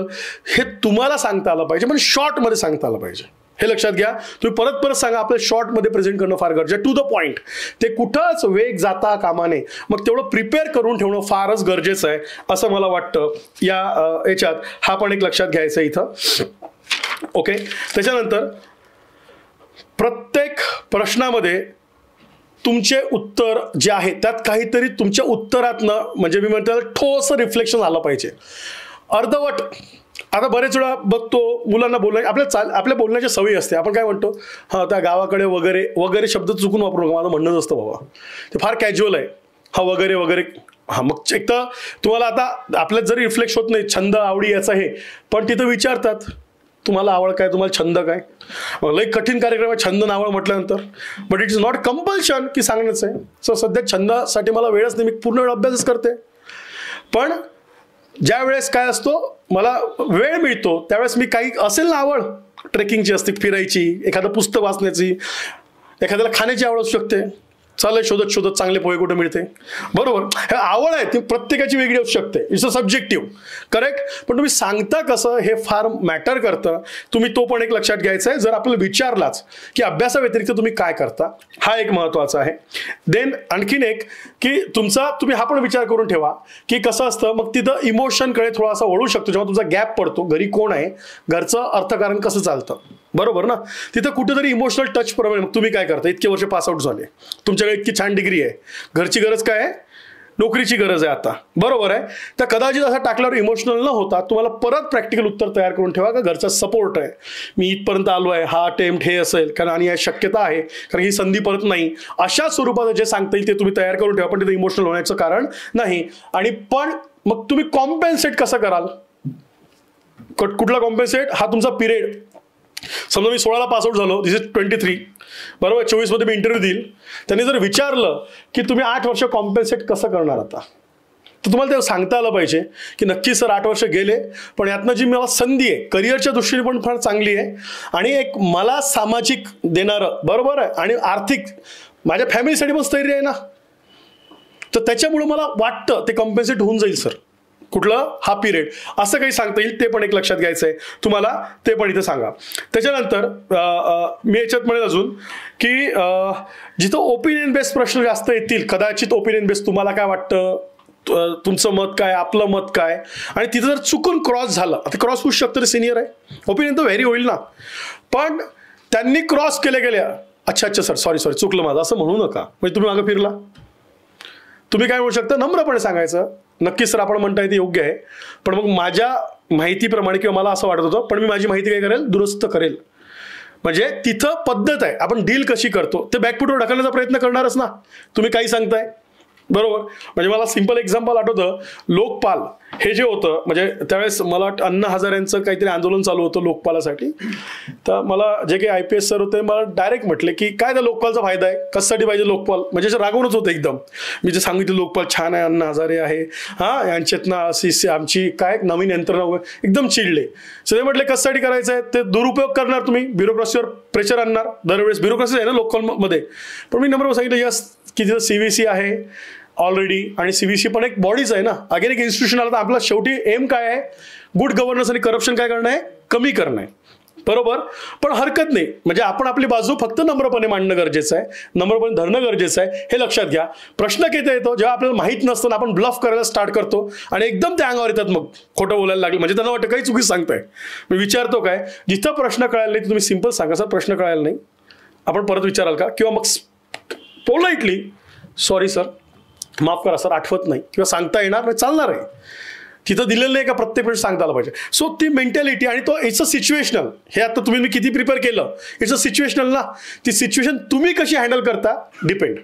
हे तुम्हाला सांगता आलं पाहिजे, पण शॉर्टमध्ये सांगता आलं पाहिजे. हे लक्षात घ्या. तुम्ही परत परत सांगा, आपल्या शॉर्टमध्ये प्रेझेंट करणं फार गरजेचं, टू द पॉईंट. ते कुठंच वेग जाता कामा नये. मग तेवढं प्रिपेअर करून ठेवणं फारच गरजेचं आहे असं मला वाटतं. या याच्यात हा पण एक लक्षात घ्यायचं आहे इथं. ओके. त्याच्यानंतर प्रत्येक प्रश्नामध्ये तुमचे उत्तर जे आहे त्यात काहीतरी तुमच्या उत्तरातनं, म्हणजे मी म्हणतो ठोस रिफ्लेक्शन आलं पाहिजे. अर्धवट, आता बरेच वेळा बघतो मुलांना आपल्या बोलण्याची सवयी असते. आपण काय म्हणतो, हां त्या गावाकडे वगैरे वगैरे शब्द चुकून वापरू नका, माझं म्हणणंच असतं बाबा, ते फार कॅज्युअल आहे, हा वगैरे वगैरे. हां मग एक तर तुम्हाला आता आपल्यात जरी रिफ्लेक्ट होत नाही छंद आवडी याचा हे, पण तिथं विचारतात तुम्हाला आवड काय, तुम्हाला छंद काय. लई कठीण कार्यक्रम आहे छंद नावळ म्हटल्यानंतर, but it is not compulsion की सांगणंच आहे. सो सध्या छंदासाठी मला वेळच नाही, मी पूर्ण वेळ अभ्यासच करते. पण ज्या वेळेस काय असतो, मला वेळ मिळतो त्यावेळेस मी काही असेल ना आवड, ट्रेकिंगची असते, फिरायची, एखादं पुस्तक वाचण्याची, एखाद्याला खाण्याची आवड असू शकते, चालेल शोधत शोधत चांगले पोहे कुठे मिळते, बरोबर. हे आवड आहे ती प्रत्येकाची वेगळी असू शकते, इट्स अ सब्जेक्टिव्ह, करेक्ट. पण तुम्ही सांगता कसं हे फार मॅटर करतं. तुम्ही तो पण एक लक्षात घ्यायचा आहे. जर आपल्याला विचारलाच की अभ्यासाव्यतिरिक्त तुम्ही काय करता, हा एक महत्वाचा आहे. देन आणखीन एक की तुम्ही हा पण विचार करून ठेवा की कसं असतं, मग तिथं इमोशनकडे थोडासा वळू शकतो जेव्हा तुमचा गॅप पडतो. घरी कोण आहे, घरचं अर्थकारण कसं चालतं, बरोबर ना. तिथं कुठेतरी इमोशनल टच प्रमाणे मग तुम्ही काय करता, इतके वर्ष पासआउट झाले, तुमच्याकडे इतकी छान डिग्री आहे, घरची गरज काय आहे, नोकरीची गरज आहे आता, बरोबर आहे. तर कदाचित असं टाकल्यावर इमोशनल न होता तुम्हाला परत प्रॅक्टिकल उत्तर तयार करून ठेवा का घरचा सपोर्ट आहे, मी इथपर्यंत आलो आहे, हा अटेम्प्ट हे असेल कारण आणि शक्यता आहे कारण ही संधी परत नाही, अशा स्वरूपात जे सांगता येईल ते तुम्ही तयार करून ठेवा. पण तिथे इमोशनल होण्याचं कारण नाही. आणि पण मग तुम्ही कॉम्पेन्सेट कसं कराल, कुठला कॉम्पेन्सेट, हा तुमचा पिरियड. समजा मी 16ला पासआउट झालो, दिस इज 23, बरोबर. 24 मध्ये मी इंटरव्ह्यू देईल. त्यांनी जर विचारलं की तुम्ही 8 वर्ष कॉम्पेन्सेट कसं करणार आता, तर तुम्हाला ते सांगता आलं पाहिजे की नक्की सर 8 वर्ष गेले, पण यातनं जी मला संधी आहे करिअरच्या दृष्टीने पण फार चांगली आहे, आणि एक मला सामाजिक देणारं, बरोबर आहे, आणि आर्थिक माझ्या फॅमिलीसाठी पण स्थैर्य आहे ना, तर त्याच्यामुळे मला वाटतं ते कॉम्पेन्सेट होऊन जाईल सर. कुठलं, हा पिरियड, असं काही सांगता येईल. ते पण एक लक्षात घ्यायचं आहे तुम्हाला, ते पण इथे सांगा. त्याच्यानंतर मी याच्यात म्हणेल अजून की जिथं ओपिनियन बेस्ड प्रश्न जास्त येतील, कदाचित ओपिनियन बेस्ड तुम्हाला काय वाटतं, तुमचं मत काय, आपलं मत काय, आणि तिथं जर चुकून क्रॉस झालं, आता क्रॉस होऊ शकतं, ते सिनियर आहे, ओपिनियन तर व्हेरी होईल ना, पण त्यांनी क्रॉस केल्या अच्छा सर सॉरी चुकलं माझं, असं म्हणू नका. म्हणजे तुम्ही मागं फिरला, तुम्ही काय म्हणू शकता, नम्रपणे सांगायचं, नक्की सर आपण म्हणताय ते योग्य आहे, पण मग माझ्या माहितीप्रमाणे किंवा मला असं वाटत होतं, पण मी माझी माहिती काय करेल, दुरुस्त करेल. म्हणजे तिथं पद्धत आहे, आपण डील कशी करतो ते बॅकफुटवर ढकलण्याचा प्रयत्न करणारच ना. तुम्ही काही सांगताय, बरोबर. म्हणजे मला सिंपल एक्झाम्पल आठवतं, लोकपाल हे जे होतं, म्हणजे त्यावेळेस मला अण्णा हजारेंचं काहीतरी आंदोलन चालू होतं लोकपालासाठी. तर मला जे काही IPS सर होते मला डायरेक्ट म्हटले की काय त्या लोकपालचा फायदा आहे, कशासाठी पाहिजे लोकपाल, म्हणजे रागवूनच होतं एकदम. मी जे सांगितलं लोकपाल छान आहे, अण्णा हजारे आहे, हां यांच्यातनं अशी आमची काय नवीन यंत्रणा, एकदम चिडले. सो ते म्हटले कशासाठी करायचं आहे, ते दुरुपयोग करणार तुम्ही, ब्युरोक्रसीवर प्रेशर आणणार, दरवेळेस ब्युरोक्रसी आहे ना लोकपालमध्ये. पण मी नंबर सांगितलं, यस की तिथं CVC आहे ऑलरेडी, आणि CVC पण एक बॉडीज आहे ना, अगेन एक इन्स्टिट्यूशन आलं तर आपला शेवटी एम काय आहे, गुड गव्हर्नन्स आणि करप्शन काय करणं आहे, कमी करणं आहे, बरोबर. पण हरकत नाही, म्हणजे आपण आपली बाजू फक्त नम्रपणे मांडणं गरजेचं आहे, नम्रपणे धरणं गरजेचं आहे, हे लक्षात घ्या. प्रश्न किती येतो जेव्हा आपल्याला माहीत नसतं आपण ब्लफ करायला स्टार्ट करतो आणि एकदम त्या अंगावर येतात, मग खोटं बोलायला लागलं म्हणजे त्यांना वाटतं काही चुकीचं सांगताय. मी विचारतो काय, जिथं प्रश्न कळायला नाही तुम्ही सिंपल सांगा सर प्रश्न कळायला नाही, आपण परत विचाराल का, किंवा मग पोलाइटली सॉरी सर, माफ करा सर, आठवत नाही, किंवा सांगता येणार नाही, चालणार आहे, तिथं दिलेलं नाही का प्रत्येक वेळेस सांगता आलं पाहिजे. सो ती मेंटॅलिटी, आणि तो इट्स अ सिच्युएशनल, हे आता तुम्ही मी किती प्रिपेअर केलं, इट्स अ सिच्युएशनल ना, ती सिच्युएशन तुम्ही कशी हँडल करता डिपेंड,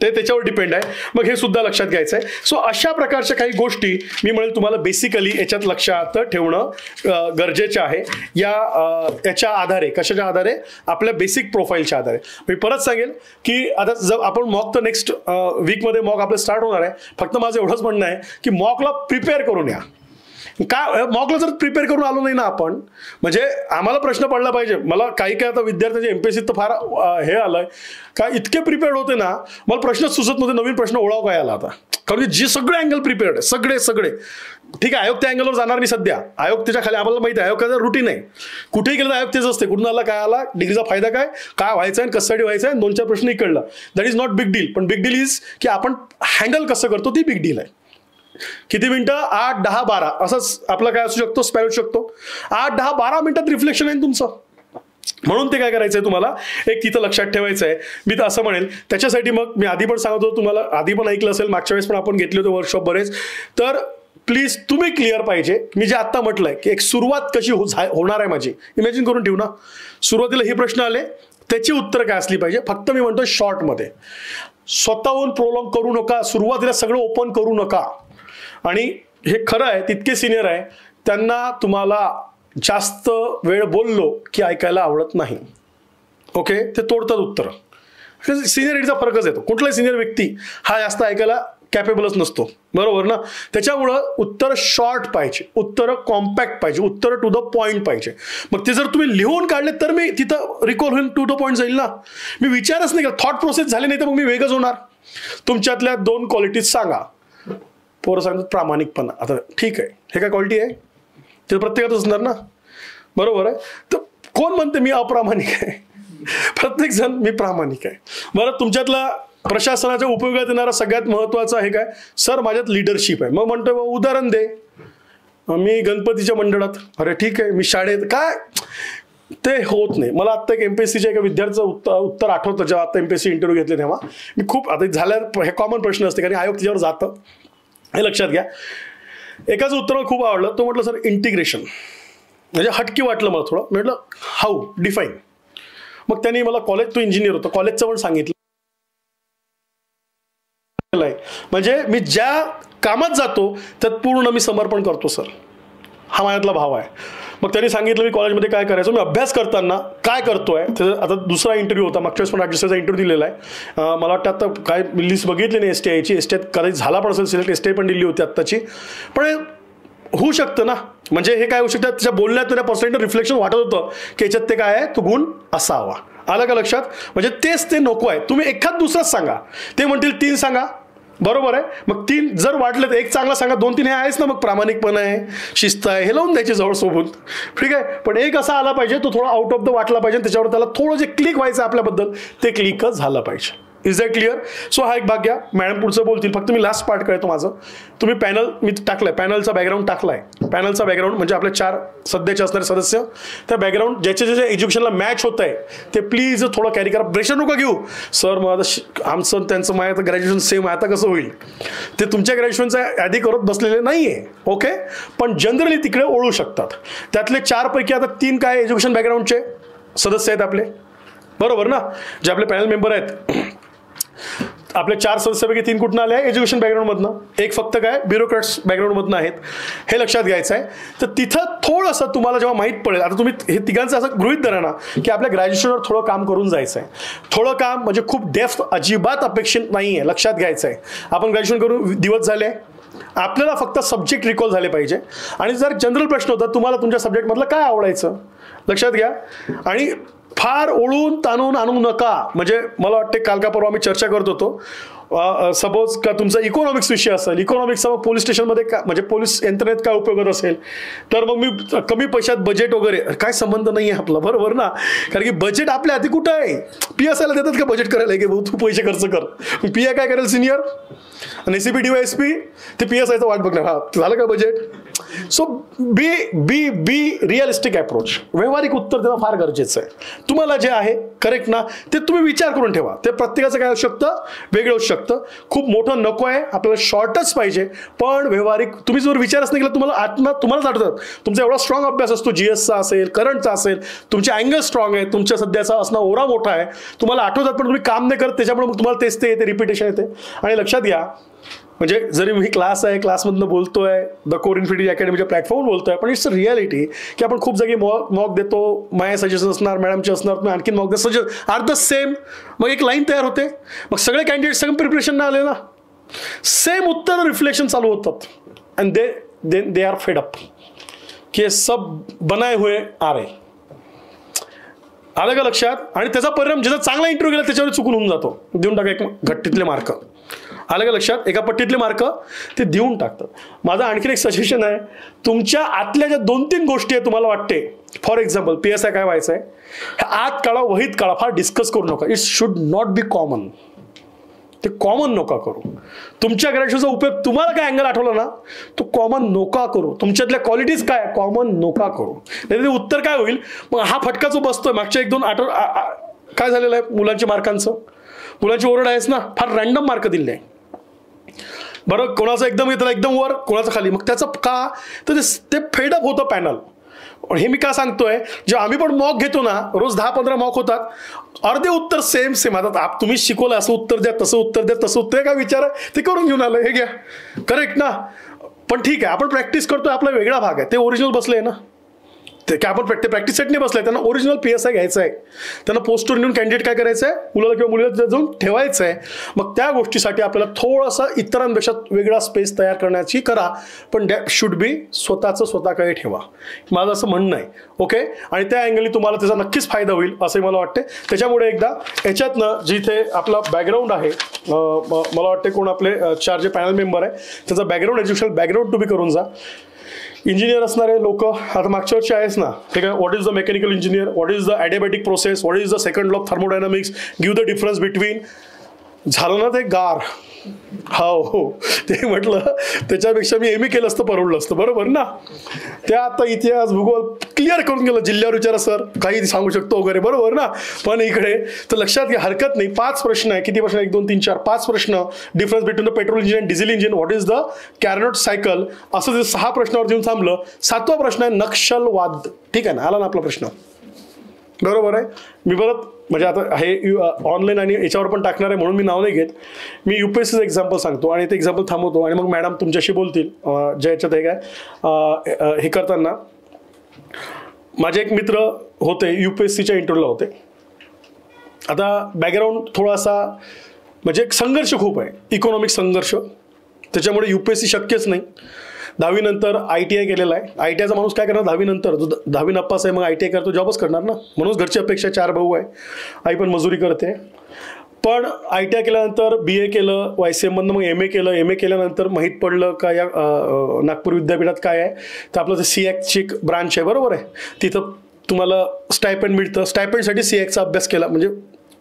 ते त्याच्यावर डिपेंड आहे, मग हे सुद्धा लक्षात घ्यायचं आहे. सो अशा प्रकारच्या काही गोष्टी मी म्हणेल तुम्हाला बेसिकली याच्यात लक्षात ठेवणं गरजेचं आहे. याच्या आधारे, कशाच्या आधारे, आपल्या बेसिक प्रोफाईलच्या आधारे. मी परत सांगेल की आता जर आपण मॉक तर नेक्स्ट वीकमध्ये मॉक आपलं स्टार्ट होणार आहे, फक्त माझं एवढंच म्हणणं आहे की मॉकला प्रिपेअर करून या. काय मॉकला जर प्रिपेअर करून आलो नाही ना आपण, म्हणजे आम्हाला प्रश्न पडला पाहिजे. मला काही आता विद्यार्थ्यांच्या MPSC तर फार हे आलंय का, इतके प्रिपेअर्ड होते ना, मला प्रश्नच सुचत नव्हते, नवीन प्रश्न ओळाव काय आला आता, कारण की जे सगळे अँगल प्रिपेअर्ड आहे, सगळे ठीक आहे. आयोग त्या अँगलवर जाणार नाही सध्या, आयोग त्याच्या खाली, आम्हाला माहिती आहे आयोगाचं रुटीन आहे, कुठेही गेलं तर आयोग तेच असते, कुठून आला काय आला, डिग्रीचा फायदा काय व्हायचा आहे, कशासाठी व्हायचं आहे, 2-4 प्रश्न इकडला, that is not big deal. पण बिग डील इज की आपण हँडल कसं करतो, ती बिग डील आहे. किती मिनिटं, 8, 10, 12 असंच आपलं काय असू शकतो, स्पॅन असू शकतो. 8, 10, 12 मिनिटात रिफ्लेक्शन आहे तुमचं. म्हणून ते काय करायचं आहे तुम्हाला, एक तिथं लक्षात ठेवायचं आहे. मी तर असं म्हणेल त्याच्यासाठी, मग मी आधी पण सांगत होतो तुम्हाला, आधी पण ऐकलं असेल, मागच्या वेळेस पण आपण घेतले होते वर्कशॉप बरेच, तर प्लीज तुम्ही क्लिअर पाहिजे. मी जे आत्ता म्हटलंय की एक सुरुवात कशी होणार आहे माझी, इमॅजिन करून ठेवू ना, सुरुवातीला हे प्रश्न आले, त्याची उत्तर काय असली पाहिजे. फक्त मी म्हणतो शॉर्टमध्ये, स्वतःहून प्रोलॉंग करू नका, सुरुवातीला सगळं ओपन करू नका. आणि हे खरं आहे, तितके सिनियर आहे, त्यांना तुम्हाला जास्त वेळ बोललो की ऐकायला आवडत नाही. ओके, ते तोडतात उत्तर. सिनियरिटीचा फरकच येतो. कुठलाही सिनियर व्यक्ती हा जास्त ऐकायला कॅपेबलच नसतो, बरोबर ना. त्याच्यामुळं उत्तर शॉर्ट पाहिजे, उत्तर कॉम्पॅक्ट पाहिजे, उत्तर टू द पॉईंट पाहिजे. मग ते जर तुम्ही लिहून काढले तर मी तिथं रिकॉल होईल, टू द पॉईंट जाईल ना. मी विचारच नाही केला, थॉट प्रोसेस झाली नाही तर मग मी वेगळंच होणार. तुमच्यातल्या 2 क्वालिटीज सांगा. पोरं सांगतात प्रामाणिकपणा, आता ठीक आहे, हे काय क्वालिटी आहे, ते प्रत्येकात असणार ना, बरोबर आहे. तर कोण म्हणते मी अप्रामाणिक आहे, प्रत्येक जण मी प्रामाणिक आहे. बरं, तुमच्यातला प्रशासनाच्या उपयोगात येणारा सगळ्यात महत्त्वाचं आहे काय, सर माझ्यात लिडरशिप आहे. मग म्हणतो उदाहरण दे, मी गणपतीच्या मंडळात, अरे ठीक आहे, मी शाळेत, काय ते होत नाही. मला आत्ता एक MPSCच्या एका विद्यार्थ्याचं उत्तर आठवतं, जेव्हा आता MPSC इंटरव्ह्यू घेतले तेव्हा मी खूप, आता झाल्यावर हे कॉमन प्रश्न असते कारण आयोग त्याच्यावर जातं, हे लक्षात घ्या. एकाचं उत्तर मला खूप आवडलं. तो म्हटलं सर इंटिग्रेशन, म्हणजे हटकी वाटलं मला थोडं. म्हटलं हाऊ डिफाईन. मग त्यांनी मला तो इंजिनियर होता, कॉलेजचं पण सांगितलं, म्हणजे मी ज्या कामात जातो त्यात पूर्ण मी समर्पण करतो सर, हा माझ्यातला भाव आहे. मग त्यांनी सांगितलं मी कॉलेजमध्ये काय करायचं, मी अभ्यास करताना काय करतोय. आता दुसरा इंटरव्ह्यू होता, मागच्या वेळेस पण राज्यसभेचा इंटरव्ह्यू दिलेला आहे. मला वाटतं आता काय लिस्ट बघितली नाही STIची, STIत कदाचित झाला पण असेल सिलेक्ट, STI पण दिली होती आत्ताची. पण होऊ शकतं ना, म्हणजे हे काय होऊ शकतं, त्याच्या बोलण्यात त्या पर्सेंट रिफ्लेक्शन वाटत होतं की याच्यात ते काय आहे, तो गुण असावा. आलं का लक्षात. म्हणजे तेच ते नको आहे. तुम्ही एखाद दुसराच सांगा, ते म्हणतील 3 सांगा, बरोबर आहे. मग 3 जर वाटलं तर 1 चांगला सांगा, 2-3 हे आहेच ना, मग प्रामाणिकपणा आहे, शिस्त आहे, हे लावून द्यायचे जवळ सोबत, ठीक आहे. पण एक असा आला पाहिजे, तो थोडा आउट ऑफ द वाटला पाहिजे, त्याच्यावर त्याला थोडं जे क्लिक व्हायचं आपल्याबद्दल ते क्लिकच झालं पाहिजे. Is that clear. सो हा एक भाग घ्या, मॅडम पुढचं बोलतील, फक्त मी लास्ट पार्ट कळतो माझं. तुम्ही पॅनल मी टाकलाय, पॅनलचा बॅकग्राऊंड टाकलाय. पॅनलचा बॅकग्राऊंड म्हणजे आपले 4 सध्याचे असणारे सदस्य, त्या बॅकग्राऊंड ज्याच्या ज्याच्या एज्युकेशनला मॅच होत आहे ते प्लीज थोडं कॅरी करा. प्रेशर नका घेऊ, सर मग आमचं त्यांचं माझं आता ग्रॅज्युएशन सेम आहे, आता कसं होईल. ते तुमच्या ग्रॅज्युएशनचा यादी करत बसलेले नाही आहे, ओके. पण जनरली तिकडे ओळू शकतात. त्यातले 4 पैकी आता 3 काय एज्युकेशन बॅकग्राऊंडचे सदस्य आहेत आपले, बरोबर ना, जे आपले पॅनल मेंबर आहेत. आपले 4 सदस्यापैकी 3 कुठून आले आहे, एज्युकेशन बॅकग्राऊंडमधनं. एक फक्त काय ब्युरोक्रॅट्स बॅकग्राऊंडमधनं आहेत, हे लक्षात घ्यायचं आहे. तर तिथं थोडंसं तुम्हाला जेव्हा माहीत पडेल, आता तुम्ही हे तिघांचं असं गृहीत धरा ना की आपल्या ग्रॅज्युएशनवर थोडं काम करून जायचं आहे. थोडं काम म्हणजे खूप डेप्थ अजिबात अपेक्षित नाही आहे, लक्षात घ्यायचं आहे. आपण ग्रॅज्युएशन करून दिवस झाले, आपल्याला फक्त सब्जेक्ट रिकॉल झाले पाहिजे. आणि जर जनरल प्रश्न होता तुम्हाला तुमच्या सब्जेक्टमधलं काय आवडायचं, लक्षात घ्या. आणि फार ओळून ताणून आणू नका. म्हणजे मला वाटते काल का परवा आम्ही चर्चा करत होतो, सपोज का तुमचा इकॉनॉमिक्स विषय असेल, इकॉनॉमिक्सचा मग पोलीस स्टेशनमध्ये काय म्हणजे पोलीस यंत्रणेत काय उपयोग असेल, तर मग मी कमी पैशात बजेट वगैरे काय संबंध नाही आहे आपला, बरोबर ना. कारण की बजेट आपल्या हाती कुठं आहे. PSIला देतात का बजेट करायला की भाऊ तू पैसे खर्च कर. PI काय करेल सिनियर आणि ACP DYSP ते PSIचा वाट बघणार. हा झालं का बजेट. सो बी बी बी रिअलिस्टिक अप्रोच, व्यावहारिक उत्तर देणं फार गरजेचं आहे. तुम्हाला जे आहे करेक्ट ना ते तुम्ही विचार करून ठेवा. ते प्रत्येकाचं काय असू शकतं, वेगळं असू शकतं. खूप मोठं नको आहे आपल्याला, शॉर्टच पाहिजे पण व्यावहारिक. तुम्ही जर विचारच नाही केला तुम्हालाच आठवतात. तुमचा एवढा स्ट्रॉंग अभ्यास असतो, GSचा असेल, करंटचा असेल, तुमचे अँगल स्ट्रॉंग आहे, तुमच्या सध्याचा असणं ओरा मोठा आहे, तुम्हाला आठवतात पण तुम्ही काम नाही करत, त्याच्यामुळे मग तुम्हाला तेच ते येते, रिपिटेशन येते. आणि लक्षात घ्या म्हणजे जरी मी क्लास आहे, क्लासमधनं बोलतोय, द कोर इन्फिनिटी अकॅडमीच्या प्लॅटफॉर्मवर बोलतोय, पण इट्स अ रियालिटी की आपण खूप जागी मॉक देतो, माझ्या सजेशन असणार, मॅडमचे असणार, तुम्ही आणखीन मॉक द्या, आर द सेम. मग एक लाईन तयार होते, मग सगळे कॅन्डिडेट सगळं प्रिपरेशन नाही आले ना, सेम उत्तर रिफ्लेक्शन चालू होतात and they are fed up की सब बनाए हुए आ रहे. आलं का लक्षात. आणि त्याचा परिणाम ज्याचा चांगला इंटरव्ह्यू गेला त्याच्यावर चुकून होऊन जातो, देऊन टाका एक घट्टीतले मार्क. आलं का लक्षात. एका पट्टीतले मार्क ते देऊन टाकतात. माझं आणखीन एक सजेशन आहे, तुमच्या आतल्या ज्या 2-3 गोष्टी आहेत तुम्हाला वाटते, फॉर एक्झाम्पल PSI काय व्हायचं आहे, आत काढा, वहीत काढा, फार डिस्कस करू नका. It should not be common. ते कॉमन नका करू. तुमच्या ग्रॅज्युएशनचा उपयोग तुम्हाला काय अँगल आठवला ना तो कॉमन नका करू. तुमच्यातल्या क्वालिटीज काय कॉमन नका करू. नाही ते उत्तर काय होईल, मग हा फटका जो बसतोय मागच्या 1-2 काय झालेलं आहे मुलांच्या मार्कांचं, मुलांची ओरड आहेच ना, फार रँडम मार्क दिले आहे. बरं कोणाचं एकदम येतं एकदम वर, कोणाचं खाली, मग त्याचं का तर ते फेडअप होतं पॅनल. हे मी का सांगतोय, जेव्हा आम्ही पण मॉक घेतो ना, रोज 10-15 मॉक होतात, अर्धे उत्तर सेम. आता तुम्ही शिकवलं असं उत्तर द्या, तसं उत्तर द्या, तसं उत्तर काय विचार आहे ते करून घेऊन आलं, हे घ्या करेक्ट ना. पण ठीक आहे आपण प्रॅक्टिस करतोय, आपला वेगळा भाग आहे, ते ओरिजिनल बसलंय ना. ते काय आपण प्रॅक्टिस सेट नाही बसलाय, त्यांना ओरिजिनल PSI घ्यायचं आहे, त्यांना पोस्टवर नेऊन कॅन्डिडेट काय करायचं आहे, मुलाला किंवा मुलीला जाऊन ठेवायचं आहे. मग त्या गोष्टीसाठी आपल्याला थोडासा इतरांपेक्षा वेगळा स्पेस तयार करण्याची करा, पण दॅट शुड बी स्वतःचं स्वतःकडे ठेवा, माझं असं म्हणणं आहे. ओके. आणि त्या अँगलनी तुम्हाला त्याचा नक्कीच फायदा होईल असंही मला वाटते. त्याच्यामुळे एकदा याच्यातनं जिथे आपला बॅकग्राऊंड आहे, मला वाटते कोण आपले 4 जे पॅनल मेंबर आहे त्याचा बॅकग्राऊंड, एज्युकेशनल बॅकग्राऊंड तुम्ही करून जा. इंजिनियर असणारे लोक आता मागच्या वर्षी आहेच ना, ठीक आहे. What is the mechanical engineer, what is the adiabatic process, what is the second law of thermodynamics, give the difference between. झालं ना ते गार. हो ते म्हटलं त्याच्यापेक्षा मी MA केलं असतं परवडलं असतं, बरोबर ना. त्या आता इतिहास भूगोल क्लिअर करून गेलं, जिल्ह्यावर विचारा सर काही सांगू शकतो वगैरे, बरोबर ना. पण इकडे तर लक्षात घ्या, हरकत नाही. 5 प्रश्न आहे, किती प्रश्न, 1 2 3 4 5 प्रश्न. Difference between the petrol engine and diesel engine, what is the Carnot cycle, असं जे 6 प्रश्नावर येऊन थांबलं. 7वा प्रश्न आहे नक्षलवाद. ठीक आहे ना, आला ना आपला प्रश्न, बरोबर आहे. मी परत म्हणजे आता हे ऑनलाईन आणि याच्यावर पण टाकणार आहे म्हणून मी नाव नाही घेत. मी UPSCचं एक्झाम्पल सांगतो आणि ते एक्झाम्पल थांबवतो आणि मग मॅडम तुमच्याशी बोलतील. ज्या याच्यात हे काय हे करताना माझे एक मित्र होते, UPSCच्या इंटरव्ह्यूला होते. आता बॅकग्राऊंड थोडासा म्हणजे संघर्ष खूप आहे, इकॉनॉमिक संघर्ष, त्याच्यामुळे UPSC शक्यच नाही. 10वी नंतर ITI केलेला आहे. ITIचा माणूस काय करणार 10वी नंतर, जो 10वी नप्पास आहे मग ITI करतो, जॉबच करणार ना. म्हणूनच घरची अपेक्षा, 4 भाऊ आहे, आई पण मजुरी करते. पण ITI केल्यानंतर BA केलं, YCM मधनं मग MA केलं. MA केल्यानंतर माहीत पडलं का या नागपूर विद्यापीठात काय आहे तर आपलं ते CACची ब्रांच आहे, बरोबर आहे. तिथं तुम्हाला स्टायपेंड मिळतं. स्टायपेंडसाठी CACचा अभ्यास केला म्हणजे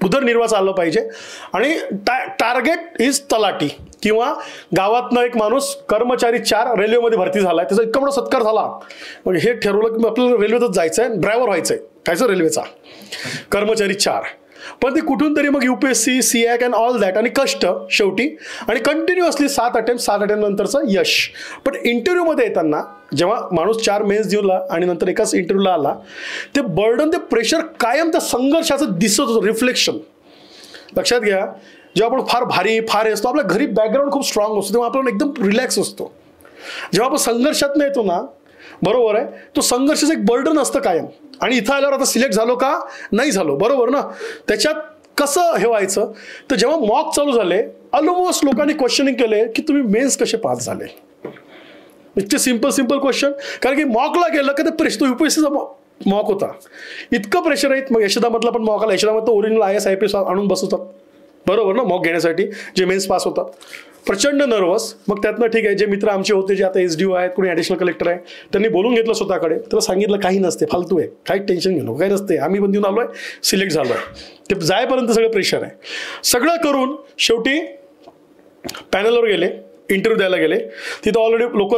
उदरनिर्वाह चाललं पाहिजे. आणि टार्गेट इज तलाठी किंवा गावातनं एक माणूस कर्मचारी 4 रेल्वेमध्ये भरती झाला आहे, त्याचा इतका मोठा सत्कार झाला. मग हे ठरवलं की आपल्याला रेल्वेतच जायचं आहे, ड्रायव्हर व्हायचं आहे, कायचं रेल्वेचा कर्मचारी 4. पण ते कुठून तरी मग UPSC, CAC and all that आणि कष्ट शेवटी आणि कंटिन्युअसली 7 अटेम्प्ट नंतरचं यश. पण इंटरव्ह्यूमध्ये येताना जेव्हा माणूस 4 मेन्स दिला आणि नंतर एकाच इंटरव्ह्यूला आला, ते बर्डन, ते प्रेशर कायम त्या संघर्षाचं दिसत होतं, रिफ्लेक्शन. लक्षात घ्या, जेव्हा आपण फार भारी फार असतो, आपल्या घरी बॅकग्राऊंड खूप स्ट्रॉंग असतो, तेव्हा आपण एकदम रिलॅक्स असतो. जेव्हा आपण संघर्षात नाही येतो ना, बरोबर आहे, तो संघर्षाचं एक बर्डन असतं कायम. आणि इथं आल्यावर आता सिलेक्ट झालो का नाही झालो, बरोबर ना. त्याच्यात कसं हे व्हायचं तर जेव्हा मॉक चालू झाले, ऑलमोस्ट लोकांनी क्वेश्चनिंग केले की तुम्ही मेन्स कसे पास झाले. इतके सिंपल क्वेश्चन. कारण की मॉकला गेलं का ते UPSCचा मॉक होता, इतकं प्रेशर आहे. मग यशोदामधला पण मॉक आला. यशोदामध्ये ओरिजिनल IAS IPS आणून बसवतात, बरोबर ना, मॉक घेण्यासाठी जे मेन्स पास होतात. प्रचंड नर्वस. मग त्यातनं ठीक आहे, जे मित्र आमचे होते जे आता SDO आहेत, कोणी ॲडिशनल कलेक्टर आहे, त्यांनी बोलून घेतलं स्वतःकडे. त्याला सांगितलं काही नसते, फालतू आहे, काही टेन्शन घेऊ नको, काही नसते, आम्ही पण देऊन आलो आहे, सिलेक्ट झालो आहे. ते जायपर्यंत सगळं प्रेशर आहे. सगळं करून शेवटी पॅनलवर गेले, इंटरव्ह्यू द्यायला गेले. तिथं ऑलरेडी लोक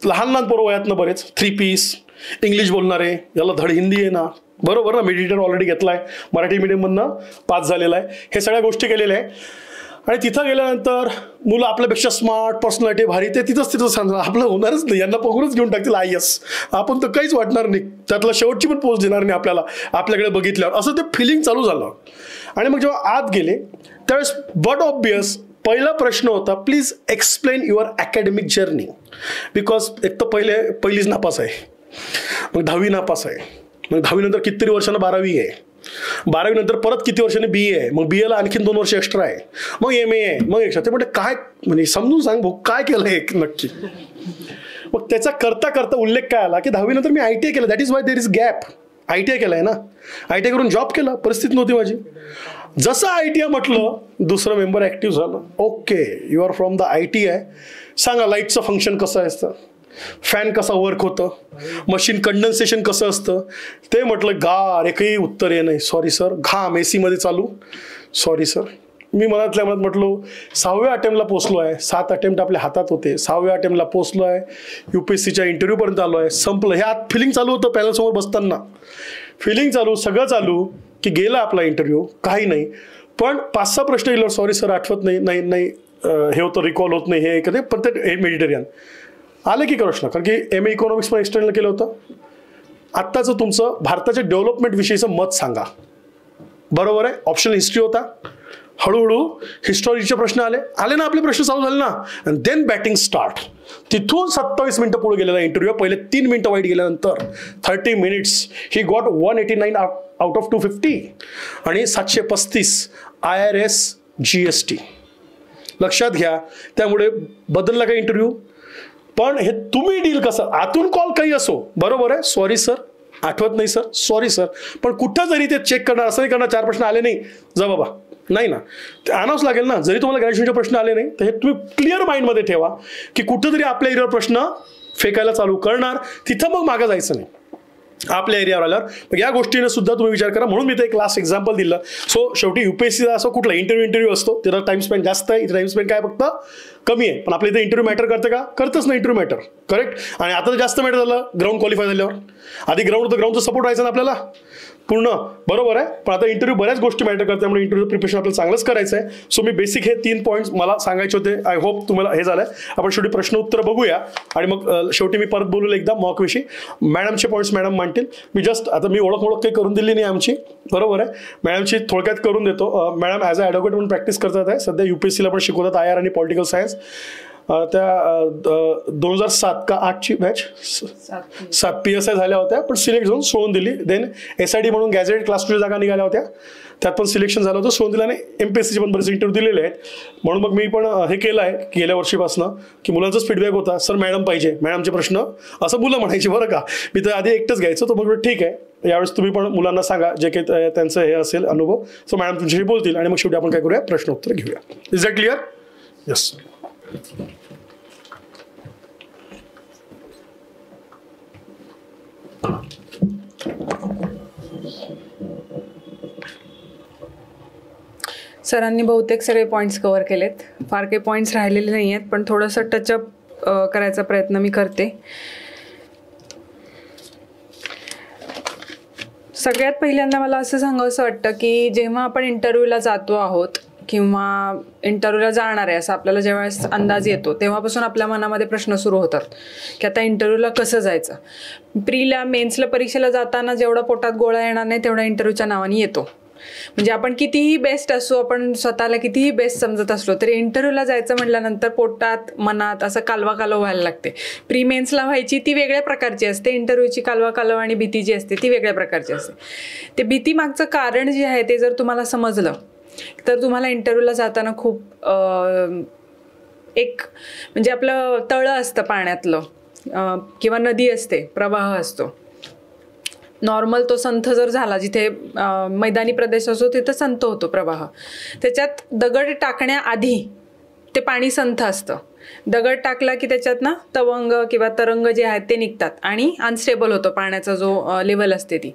लहान लहान पोरं वयातनं बरेच 3 पीस इंग्लिश बोलणारे, याला धड हिंदी आहे ना, बरोबर ना, मेडिटेटर ऑलरेडी घेतला आहे, मराठी मीडियममधनं पास झालेला आहे, हे सगळ्या गोष्टी केलेल्या आहे. आणि तिथं गेल्यानंतर मुलं आपल्यापेक्षा स्मार्ट, पर्सनॅलिटी भारी, ते तिथं सांगणार आपलं होणारच नाही, यांना पकडूनच घेऊन टाकतील IAS, आपण तर काहीच वाटणार नाही, त्यातला शेवटची पण पोस्ट देणार नाही आपल्याला आपल्याकडे बघितल्यावर, असं ते फिलिंग चालू झालं. आणि मग जेव्हा आत गेले त्यावेळेस बट ऑब्वियस पहिला प्रश्न होता, please explain your academic journey. Because एक तर पहिलीच नापास आहे, मग 10वी नापास आहे, मग 10वी नंतर कितीतरी वर्षांना 12वी आहे, 12वी नंतर परत किती वर्षांनी BA आहे, मग BA ला आणखीन 2 वर्ष एक्स्ट्रा आहे, मग MA आहे, मग एक्स्ट्रा. ते म्हणजे काय, म्हणजे समजून सांग भाऊ काय केलं हे नक्की. मग त्याचा करता करता उल्लेख काय आला की 10वी नंतर मी ITI केलं, that is why there is gap. ITI केलं आहे ना, ITI करून जॉब केला, परिस्थिती नव्हती माझी. जसं ITI म्हटलं दुसरं मेंबर ॲक्टिव्ह झालं. Okay, you are from the ITI, सांगा लाईटचं फंक्शन कसं असतं, फॅन कसा वर्क होतं, मशीन कंडेन्सेशन कसं असतं. ते म्हटलं गार, एकही उत्तर ये नाही, सॉरी सर. घाम AC मध्ये चालू, सॉरी सर. मी मनातल्या मनात म्हटलो 6व्या अटेम्प्टला पोचलो आहे, 7 अटेम्प्ट आपल्या हातात होते, 6व्या अटेम्प्टला पोचलो आहे, UPSCच्या इंटरव्ह्यूपर्यंत आलो आहे, संपलं. हे आत फिलिंग चालू होतं पॅनलसमोर बसताना, फिलिंग चालू, सगळं चालू की गेला आपला इंटरव्ह्यू, काही नाही. पण 5-6 प्रश्न गेल्यावर सॉरी सर आठवत नाही, नाही नाही हे होतं, रिकॉल होत नाही, हे कधी पण ते मेडिटेरियन आले की प्रश्न. कारण की MA इकॉनॉमिक्स पण एक्सटर्नल केलं होतं. आत्ताचं तुमचं भारताच्या डेव्हलपमेंट मत सांगा, बरोबर आहे. ऑप्शनल हिस्ट्री होता, हळूहळू हिस्टॉरीचे प्रश्न आले ना, आपले प्रश्न चालू झाले ना, अँड देन बॅटिंग स्टार्ट. तिथून 27 मिनिटं पुढे गेलेला इंटरव्ह्यू. पहिले 3 मिनिटं वाईट गेल्यानंतर 30 minutes he got 189 out of 250 आणि 735 IRS GST. लक्षात घ्या. त्यामुळे बदलला का इंटरव्ह्यू. पण हे तुम्ही डील कसं, आतून कॉल काही असो, बरोबर आहे, सॉरी सर आठवत नाही सर, सॉरी सर. पण कुठं जरी ते चेक करणार, असं नाही करणार 4 प्रश्न आले नाही जा बाबा, नाही ना, ते आणावंच लागेल ना. जरी तुम्हाला ग्रॅज्युएशनचे प्रश्न आले नाही तर हे तुम्ही क्लिअर माइंडमध्ये ठेवा की कुठं तरी आपल्या एरियावर प्रश्न फेकायला चालू करणार, तिथं मग मागं जायचं नाही आपल्या एरियावर आल्यावर. मग या गोष्टीने सुद्धा तुम्ही विचार करा. म्हणून मी ते एक लास्ट एक्झाम्पल दिलं. सो शेवटी UPSCचा असं कुठला इंटरव्ह्यू असतो, त्याचा टाइम स्पेंड जास्त आहे, टाइम स्पेंड काय फक्त कमी आहे. पण आपल्या इथे इंटरव्ह्यू मॅटर करतं का, करतच नाही इंटरव्ह्यू मॅटर, करेक्ट. आणि आता तर जास्त मॅटर झालं ग्राउंड क्वालिफाय झाल्यावर. आधी ग्राउंडचा सपोर्ट राहायचा ना आपल्याला पूर्ण, बरोबर आहे. पण आता इंटरव्ह्यू बऱ्याच गोष्टी मॅटर करतात, त्यामुळे इंटरव्ह्यू प्रिपरेशन आपल्याला चांगलंच करायचं आहे. सो मी बेसिक हे 3 पॉईंट्स मला सांगायचे होते. आय होप तुम्हाला हे झालंय. आपण शेवटी प्रश्न उत्तर बघूया आणि मग शेवटी मी परत बोलू एकदा मॉकविषयी. मॅडमचे पॉईंट्स मॅडम मांडतील. मी जस्ट आता मी ओळख काही करून दिली नाही आमची, बरोबर आहे. मॅडमची थोडक्यात करून देतो. मॅडम ॲज अ ॲडव्होकेट म्हणून प्रॅक्टिस करतात आहे सध्या. UPSCला पण शिकवतात IR आणि पॉलिटिकल सायन्स. त्या 2007 का 8ची बॅच 7 PSI झाल्या होत्या, पण सिलेक्ट झाऊन सोडून दिली. देन SID म्हणून गॅझेट क्लास 2 जागा निघाल्या होत्या, त्यात पण सिलेक्शन झालं होतं, सोडून दिलं. आणि MPSCचे पण बरेच इंटरव्ह्यू दिलेले आहेत. म्हणून मग मी पण हे केलं आहे गेल्या वर्षीपासून की मुलांचाच फीडबॅक होता, सर मॅडम पाहिजे, मॅडमचे प्रश्न असं मुलं म्हणायची, बरं का. मी तर आधी एकटंच घ्यायचं, तर मग ठीक आहे यावेळेस तुम्ही पण मुलांना सांगा जे काही त्यांचं हे असेल अनुभव. सो मॅडम तुमच्याशी बोलतील आणि मग शेवटी आपण काय करूया, प्रश्न उत्तर घेऊया. Is that clear? येस. सरांनी बहुतेक सगळे पॉईंट्स कव्हर केलेत. फार काही पॉईंट्स राहिलेले नाही आहेत, पण थोडंसं टचअप करायचा प्रयत्न मी करते. सगळ्यात पहिल्यांदा मला असं सांगावंसं वाटतं की जेव्हा आपण इंटरव्ह्यूला जातो आहोत किंवा इंटरव्ह्यूला जाणार आहे असं आपल्याला जेव्हा अंदाज येतो, तेव्हापासून आपल्या मनामध्ये प्रश्न सुरू होतात की आता इंटरव्ह्यूला कसं जायचं. प्रीला मेन्सला परीक्षेला जाताना जेवढा पोटात गोळा येणार नाही तेवढा इंटरव्ह्यूच्या नावाने येतो. म्हणजे आपण कितीही बेस्ट असू, आपण स्वतःला कितीही बेस्ट समजत असलो तरी इंटरव्ह्यूला जायचं म्हटल्यानंतर पोटात मनात असं कालवा व्हायला लागते. प्री मेन्सला व्हायची ती वेगळ्या प्रकारची असते, इंटरव्ह्यूची कालवा आणि भीती जी असते ती वेगळ्या प्रकारची असते. ते भीती मागचं कारण जे आहे ते जर तुम्हाला समजलं तर तुम्हाला इंटरव्ह्यूला जाताना खूप एक म्हणजे आपलं तळं असतं पाण्यातलं किंवा नदी असते, प्रवाह असतो, नॉर्मल तो संथ जर झाला, जिथे मैदानी प्रदेश असतो तिथं संथ होतो प्रवाह, त्याच्यात दगड टाकण्याआधी ते पाणी संथ असतं. दगड टाकला की त्याच्यात ना तवंग किंवा तरंग जे आहेत ते निघतात आणि अनस्टेबल होतो पाण्याचा जो लेवल असते ती.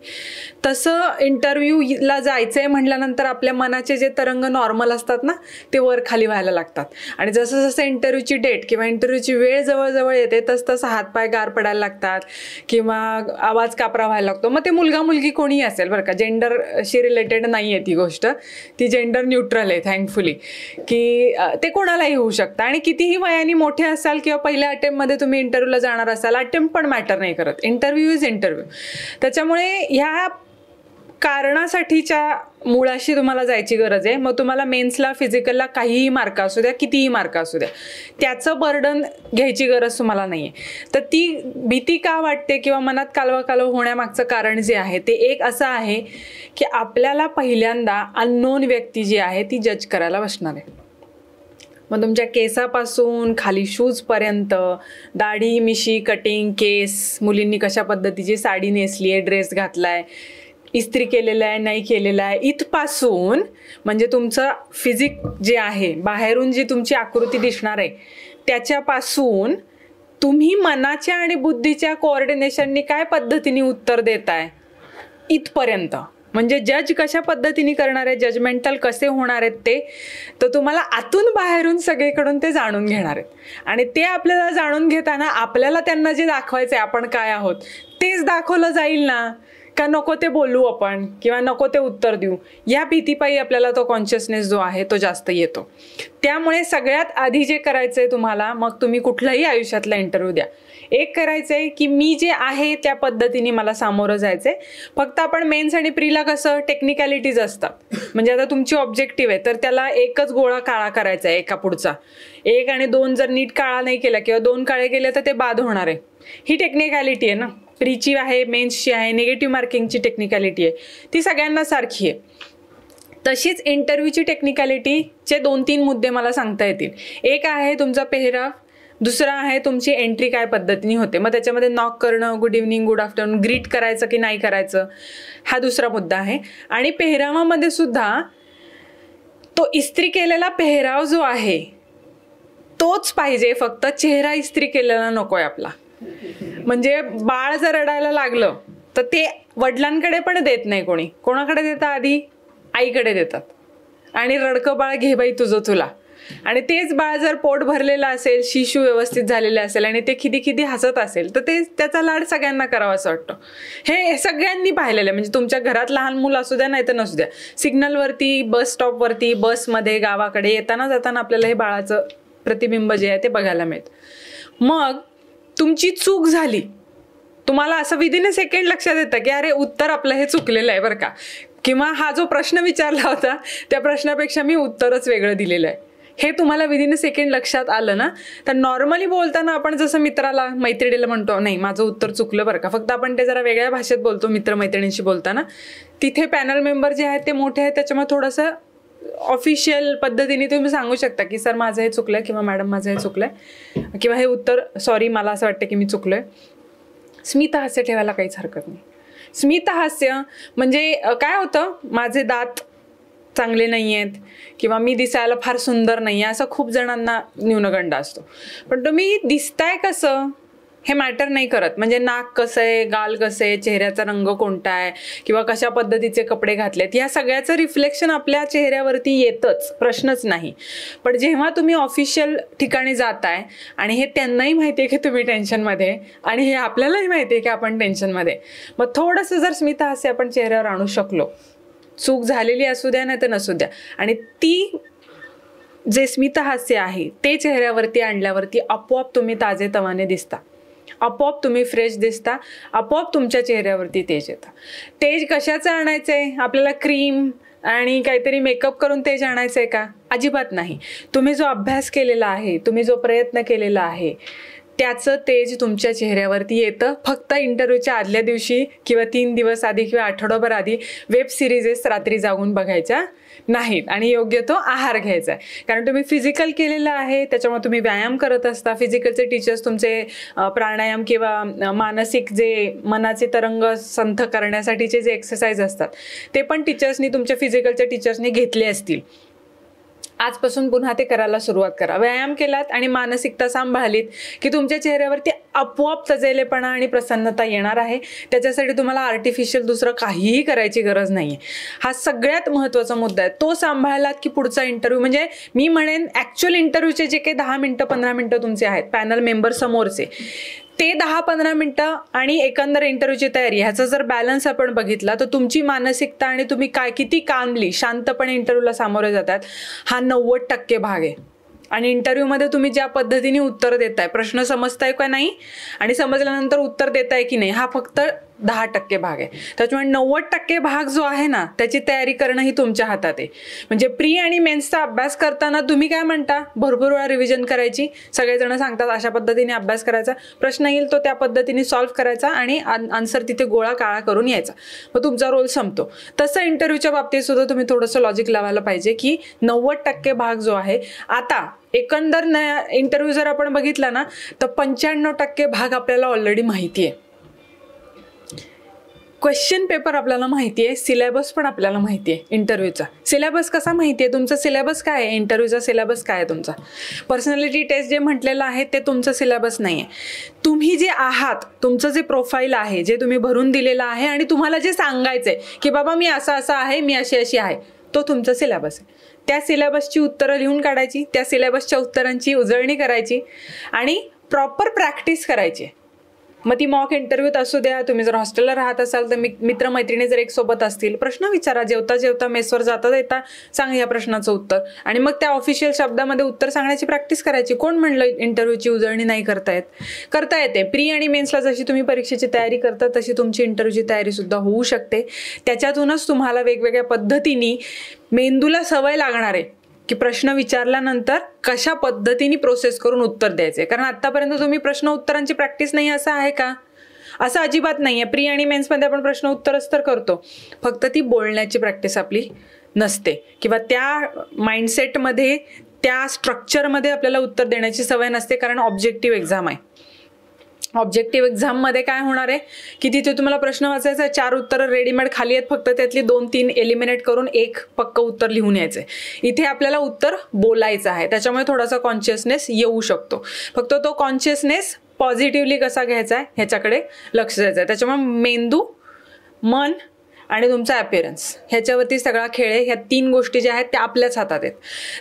तसं इंटरव्ह्यूला जायचं आहे म्हटल्यानंतर आपल्या मनाचे जे तरंग नॉर्मल असतात ना ते वर खाली व्हायला लागतात. आणि जसं जसं इंटरव्ह्यूची डेट किंवा इंटरव्ह्यूची वेळ जवळ येते तसं हातपाय गार पडायला लागतात किंवा आवाज कापरा व्हायला लागतो. मग ते मुलगा मुलगी कोणीही असेल बरं का, जेंडरशी रिलेटेड नाही आहे ती गोष्ट, ती जेंडर न्यूट्रल आहे थँकफुली, की ते कोणालाही होऊ शकतं. आणि कितीही वयाने मोठे असाल किंवा पहिल्या अटेम्प्टमध्ये तुम्ही इंटरव्ह्यूला जाणार असाल, अटेम्प्ट पण मॅटर नाही करत, इंटरव्ह्यू इज इंटरव्ह्यू. त्याच्यामुळे ह्या कारणासाठीच्या मुळाशी तुम्हाला जायची गरज आहे. मग तुम्हाला मेन्सला फिजिकलला काहीही मार्क असू द्या, कितीही मार्क असू द्या, त्याचं बर्डन घ्यायची गरज तुम्हाला नाही आहे. तर ती भीती का वाटते किंवा मनात कालवा होण्यामागचं कारण जे आहे ते एक असं आहे की आपल्याला पहिल्यांदा अननोन व्यक्ती जी आहे ती जज करायला बसणार आहे. मग तुमच्या केसापासून खाली शूजपर्यंत, दाढी मिशी कटिंग केस, मुलींनी कशा पद्धतीची साडी नेसली आहे, ड्रेस घातलाय, इस्त्री केलेला आहे नाही केलेला आहे, इथपासून म्हणजे तुमचं फिजिक जे आहे, बाहेरून जी तुमची आकृती दिसणार आहे त्याच्यापासून तुम्ही मनाच्या आणि बुद्धीच्या कोऑर्डिनेशननी काय पद्धतीने उत्तर देताय इथपर्यंत. म्हणजे जज कशा पद्धतीने करणार आहे, जजमेंटल कसे होणार आहेत ते तर तुम्हाला आतून बाहेरून सगळीकडून ते जाणून घेणार आहेत. आणि ते आपल्याला जाणून घेताना आपल्याला त्यांना जे दाखवायचं आहे आपण काय आहोत तेच दाखवलं जाईल ना, का नको ते बोलू आपण किंवा नको ते उत्तर देऊ, या भीतीपायी आपल्याला तो कॉन्शियसनेस जो आहे तो जास्त येतो. त्यामुळे सगळ्यात आधी जे करायचंय तुम्हाला, मग तुम्ही कुठलाही आयुष्यातला इंटरव्ह्यू द्या, एक करायचंय की मी जे आहे त्या पद्धतीने मला सामोरं जायचंय. फक्त आपण मेन्स आणि प्रीला कसं टेक्निकॅलिटीज असतात, म्हणजे आता तुमची ऑब्जेक्टिव्ह आहे तर त्याला एकच गोळा काळा करायचा आहे एका पुढचा, 1 आणि 2 जर नीट काळा नाही केला किंवा 2 काळे केले तर ते बाद होणार आहे. ही टेक्निकॅलिटी आहे ना, प्रीची आहे, मेन्सची आहे, निगेटिव्ह मार्किंगची टेक्निकॅलिटी आहे, ती सगळ्यांना सारखी आहे. तशीच इंटरव्ह्यूची टेक्निकॅलिटीचे 2-3 मुद्दे मला सांगता येतील. एक आहे तुमचा पेहराव, दुसरा आहे तुमची एंट्री काय पद्धतीने होते, मग त्याच्यामध्ये नॉक करणं, good evening, good afternoon, greet करायचं की नाही करायचं, हा दुसरा मुद्दा आहे. आणि पेहरावामध्ये सुद्धा तो इस्त्री केलेला पेहराव जो आहे तोच पाहिजे, फक्त चेहरा इस्त्री केलेला नकोय आपला. म्हणजे बाळ जर रडायला लागलं तर ते वडिलांकडे पण देत नाही कोणी, कोणाकडे देतात आधी, आईकडे देतात, आणि रडकं बाळ घे बाई तुझं तुला. आणि तेच बाळ जर पोट भरलेलं असेल, शिशू व्यवस्थित झालेले असेल आणि ते खिदी हासत असेल तर ते त्याचा लाड सगळ्यांना करावा असं वाटतं. हे सगळ्यांनी पाहिलेलं आहे, म्हणजे तुमच्या घरात लहान मुलं असू द्या नाही तर नसू द्या, सिग्नलवरती, बस स्टॉपवरती, बसमध्ये, गावाकडे येताना जाताना आपल्याला हे बाळाचं प्रतिबिंब जे आहे ते बघायला मिळतं. मग तुमची चूक झाली, तुम्हाला असं विदिन अ सेकंड लक्षात येतं की अरे उत्तर आपलं हे चुकलेलं आहे बरं का, किंवा हा जो प्रश्न विचारला होता त्या प्रश्नापेक्षा मी उत्तरच वेगळं दिलेलं आहे, हे तुम्हाला विदिन अ सेकंड लक्षात आलं ना, तर नॉर्मली बोलताना आपण जसं मित्राला मैत्रिणीला म्हणतो नाही माझं उत्तर चुकलं बरं का, फक्त आपण ते जरा वेगळ्या भाषेत बोलतो मित्रमैत्रिणींशी बोलताना. तिथे पॅनल मेंबर जे आहेत ते मोठे आहेत त्याच्यामुळे थोडंसं ऑफिशियल पद्धतीने तुम्ही सांगू शकता की सर माझं हे चुकलंय किंवा मॅडम माझं हे चुकलंय किंवा हे उत्तर सॉरी मला असं वाटतं की मी चुकलोय. स्मितहास्य ठेवायला काहीच हरकत नाही. स्मितहास्य म्हणजे काय होतं, माझे दात चांगले नाही आहेत किंवा मी दिसायला फार सुंदर नाही आहे असं खूप जणांना न्यूनगंड असतो, पण तुम्ही दिसताय कसं हे मॅटर नाही करत. म्हणजे नाक कसं आहे, गाल कसं आहे, चेहऱ्याचा रंग कोणता आहे किंवा कशा पद्धतीचे कपडे घातलेत, या सगळ्याचं रिफ्लेक्शन आपल्या चेहऱ्यावरती येतच, प्रश्नच नाही. पण जेव्हा तुम्ही ऑफिशियल ठिकाणी जाताय आणि हे त्यांनाही माहिती आहे की तुम्ही टेन्शनमध्ये आणि हे आपल्यालाही माहिती आहे की आपण टेन्शनमध्ये, मग थोडंसं जर स्मितहास्य आपण चेहऱ्यावर आणू शकलो, चूक झालेली असू द्या नाही तर नसू द्या, आणि ती जे स्मितहास्य आहे ते चेहऱ्यावरती आणल्यावरती आपोआप तुम्ही ताजेतवाने दिसता, आपोआप तुम्ही फ्रेश दिसता, आपोआप तुमच्या चेहऱ्यावरती तेज येतं. तेज कशाचं आणायचंय, आपल्याला क्रीम आणि काहीतरी मेकअप करून तेज आणायचंय का? अजिबात नाही. तुम्ही जो अभ्यास केलेला आहे, तुम्ही जो प्रयत्न केलेला आहे त्याचं तेज तुमच्या चेहऱ्यावरती येतं. फक्त इंटरव्ह्यूच्या आदल्या दिवशी किंवा 3 दिवस आधी किंवा आठवडाभर आधी वेब सिरीजेस रात्री जागून बघायच्या नाहीत आणि योग्य तो आहार घ्यायचा आहे. कारण तुम्ही फिजिकल केलेलं आहे, त्याच्यामुळे तुम्ही व्यायाम करत असता. फिजिकलचे टीचर्स तुमचे प्राणायाम किंवा मानसिक जे मनाचे तरंग संथ करण्यासाठीचे जे एक्सरसाइज असतात ते पण टीचर्सनी, तुमच्या फिजिकलच्या टीचर्सनी घेतले असतील. आजपासून पुन्हा ते करायला सुरुवात करा. व्यायाम केलात आणि मानसिकता सांभाळलीत की तुमच्या चेहऱ्यावरती आपोआप तजेलेपणा आणि प्रसन्नता येणार आहे. त्याच्यासाठी तुम्हाला आर्टिफिशियल दुसरं काहीही करायची गरज नाही आहे. हा सगळ्यात महत्त्वाचा मुद्दा आहे. तो सांभाळलात की पुढचा इंटरव्ह्यू, म्हणजे मी म्हणेन ॲक्च्युअल इंटरव्ह्यूचे जे काही 10 मिनटं 15 मिनटं तुमचे आहेत पॅनल मेंबर समोरचे, ते 10-15 मिनटं आणि एकंदर इंटरव्ह्यूची तयारी ह्याचा जर बॅलन्स आपण बघितला तर तुमची मानसिकता आणि तुम्ही किती कामली शांतपणे इंटरव्ह्यूला सामोरे जातात हा 90% भाग आहे. आणि इंटरव्ह्यूमध्ये तुम्ही ज्या पद्धतीने उत्तर देताय, प्रश्न समजताय का नाही आणि समजल्यानंतर उत्तर देताय की नाही, हा फक्त 10% भाग आहे. त्याच्यामुळे 90% भाग जो आहे ना त्याची तयारी करणं ही तुमच्या हातात आहे. म्हणजे प्री आणि मेन्सचा अभ्यास करताना तुम्ही काय म्हणता, भरपूर वेळा रिव्हिजन करायची. सगळेजण सांगतात अशा पद्धतीने अभ्यास करायचा, प्रश्न येईल तो त्या पद्धतीने सॉल्व्ह करायचा आणि आन्सर तिथे गोळा काळा करून यायचा, मग तुमचा रोल संपतो. तसं इंटरव्ह्यूच्या बाबतीत सुद्धा तुम्ही थोडंसं लॉजिक लावायला पाहिजे की 90% भाग जो आहे, आता एकंदर इंटरव्ह्यू जर आपण बघितला ना तर 95% भाग आपल्याला ऑलरेडी माहिती आहे. क्वेश्चन पेपर आपल्याला माहिती आहे, सिलेबस पण आपल्याला माहिती आहे. इंटरव्ह्यूचा सिलेबस कसा माहिती आहे, तुमचा सिलेबस काय आहे, इंटरव्ह्यूचा सिलेबस काय आहे तुमचा. पर्सनॅलिटी टेस्ट जे म्हटलेलं आहे ते तुमचं सिलेबस नाही आहे. तुम्ही जे आहात, तुमचं जे प्रोफाईल आहे, जे तुम्ही भरून दिलेलं आहे आणि तुम्हाला जे सांगायचं आहे की बाबा मी असं आहे, मी अशी आहे, तो तुमचा सिलेबस आहे. त्या सिलेबसची उत्तरं लिहून काढायची, त्या सिलेबसच्या उत्तरांची उजळणी करायची आणि प्रॉपर प्रॅक्टिस करायची. मग ती मॉक इंटरव्ह्यूत असू द्या, तुम्ही जर हॉस्टेलला राहत असाल तर मित्रमैत्रिणी जर एक सोबत असतील, प्रश्न विचारा. जेवता जेवता मेसवर जाता येता सांग या प्रश्नाचं उत्तर, आणि मग त्या ऑफिशियल शब्दामध्ये उत्तर सांगण्याची प्रॅक्टिस करायची. कोण म्हणलं इंटरव्ह्यूची उजळणी नाही करता येते. प्री आणि मेन्सला जशी तुम्ही परीक्षेची तयारी करता तशी तुमची इंटरव्ह्यूची तयारी सुद्धा होऊ शकते. त्याच्यातूनच तुम्हाला वेगवेगळ्या पद्धतीने मेंदूला सवय लागणार आहे की प्रश्न विचारल्यानंतर कशा पद्धतीने प्रोसेस करून उत्तर द्यायचे. कारण आतापर्यंत तुम्ही प्रश्न उत्तरांची प्रॅक्टिस नाही असं आहे का? असं अजिबात नाही आहे. प्री आणि मेन्समध्ये आपण प्रश्न उत्तरच तर करतो, फक्त ती बोलण्याची प्रॅक्टिस आपली नसते किंवा त्या माइंडसेटमध्ये, त्या स्ट्रक्चरमध्ये आपल्याला उत्तर देण्याची सवय नसते. कारण ऑब्जेक्टिव्ह एक्झाम आहे. ऑब्जेक्टिव्ह एक्झाममध्ये काय होणार आहे की तिथे तुम्हाला प्रश्न वाचायचा, 4 उत्तरं रेडीमेड खाली आहेत, फक्त त्यातली 2-3 एलिमिनेट करून एक पक्क उत्तर लिहून यायचं आहे. इथे आपल्याला उत्तर बोलायचं आहे, त्याच्यामुळे थोडासा कॉन्शियसनेस येऊ शकतो. फक्त तो कॉन्शियसनेस पॉझिटिव्हली कसा घ्यायचा आहे ह्याच्याकडे लक्ष द्यायचं आहे. त्याच्यामुळे मेंदू, मन आणि तुमचा अपीअरन्स ह्याच्यावरती सगळा खेळ आहे. ह्या 3 गोष्टी ज्या आहेत त्या आपल्याच हातात आहेत.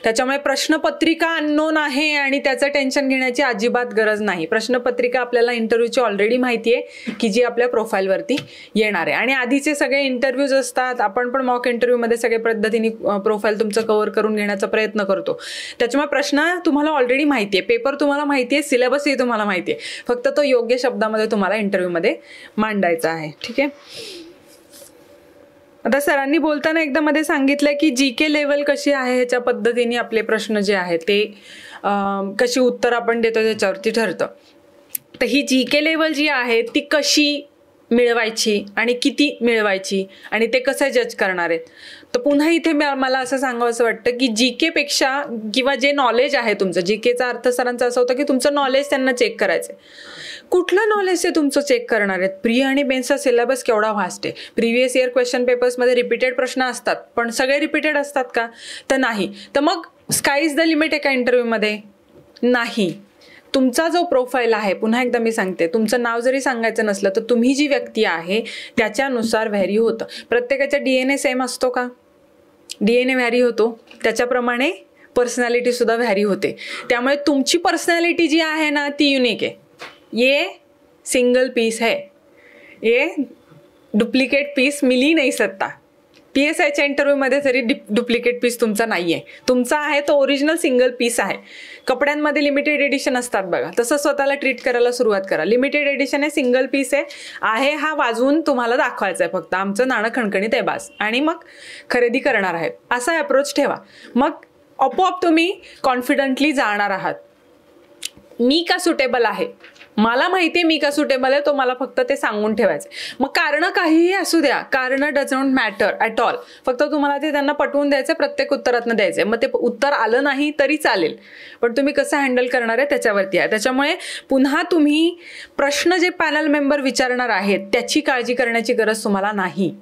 त्याच्यामुळे प्रश्नपत्रिका अननोन आहे आणि त्याचं टेन्शन घेण्याची अजिबात गरज नाही. प्रश्नपत्रिका आपल्याला इंटरव्ह्यूची ऑलरेडी माहिती आहे की जी आपल्या प्रोफाईलवरती येणार आहे. आणि आधीचे सगळे इंटरव्ह्यूज असतात, आपण पण मॉक इंटरव्ह्यूमध्ये सगळे पद्धतीने प्रोफाईल तुमचं कव्हर करून घेण्याचा प्रयत्न करतो. त्याच्यामुळे प्रश्न तुम्हाला ऑलरेडी माहिती आहे, पेपर तुम्हाला माहिती आहे, सिलेबसही तुम्हाला माहिती आहे, फक्त तो योग्य शब्दामध्ये तुम्हाला इंटरव्ह्यूमध्ये मांडायचा आहे. ठीक आहे. आता सरांनी बोलताना एकदा मध्ये सांगितलं की GK लेवल कशी आहे ह्याच्या पद्धतीने आपले प्रश्न जे आहेत ते कशी उत्तर आपण देतो त्याच्यावरती ठरतं. तर ही GK लेवल जी आहे ती कशी मिळवायची आणि किती मिळवायची आणि ते कसं जज करणार आहेत. तर पुन्हा इथे मला असं सांगावंसं वाटतं की GK पेक्षा किंवा जे नॉलेज आहे तुमचं, GKचा अर्थ सरांचा असा होता की तुमचं नॉलेज त्यांना चेक करायचं आहे. कुठलं नॉलेज आहे तुमचं चेक करणार आहेत. प्री आणि मेन्सचा सिलेबस केवढा व्हास्ट आहे. प्रिव्हियस इयर क्वेश्चन पेपर्समध्ये रिपीटेड प्रश्न असतात, पण सगळे रिपीटेड असतात का? तर नाही. तर मग स्काय इज द लिमिट आहे का इंटरव्ह्यूमध्ये? नाही. तुमचा जो प्रोफाईल आहे, पुन्हा एकदा मी सांगते, तुमचं नाव जरी सांगायचं नसलं तर तुम्ही जी व्यक्ती आहे त्याच्यानुसार व्हॅरी होतं. प्रत्येकाचा DNA सेम असतो का? DNA व्हॅरी होतो. त्याच्याप्रमाणे पर्सनॅलिटी सुद्धा व्हॅरी होते. त्यामुळे तुमची पर्सनॅलिटी जी आहे ना ती युनिक आहे. ये सिंगल पीस है, ये डुप्लिकेट पीस मिल ही नहीं सकता. PSIच्या इंटरव्ह्यूमध्ये तरी डुप्लिकेट पीस तुमचा नाही आहे. तुमचा आहे तो ओरिजिनल सिंगल पीस आहे. कपड्यांमध्ये लिमिटेड एडिशन असतात बघा, तसं स्वतःला ट्रीट करायला सुरुवात करा. लिमिटेड एडिशन आहे, सिंगल पीस आहे हा वाजवून तुम्हाला दाखवायचा आहे, फक्त आमचं नाणं खणखणीत आहे बास, आणि मग खरेदी करणार आहेत असा अप्रोच ठेवा. मग आपोआप तुम्ही कॉन्फिडंटली जाणार आहात. मी का सुटेबल आहे, मला माहिती आहे मी का सुटेबल आहे, तो मला फक्त ते सांगून ठेवायचं. मग कारण काहीही असू द्या, कारण डझंट मॅटर ॲट ऑल, फक्त तुम्हाला ते त्यांना पटवून द्यायचं, प्रत्येक उत्तरातनं द्यायचं. मग ते उत्तर आलं नाही तरी चालेल, पण तुम्ही कसं हँडल करणार आहे त्याच्यावरती आहे. त्याच्यामुळे पुन्हा तुम्ही प्रश्न जे पॅनल मेंबर विचारणार आहेत त्याची काळजी करण्याची गरज तुम्हाला नाही.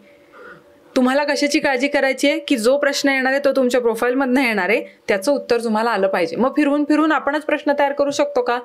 तुम्हाला कशाची काळजी करायची आहे की जो प्रश्न येणार आहे तो तुमच्या प्रोफाईलमधनं येणार आहे, त्याचं उत्तर तुम्हाला आलं पाहिजे. मग फिरून फिरून आपणच प्रश्न तयार करू शकतो का,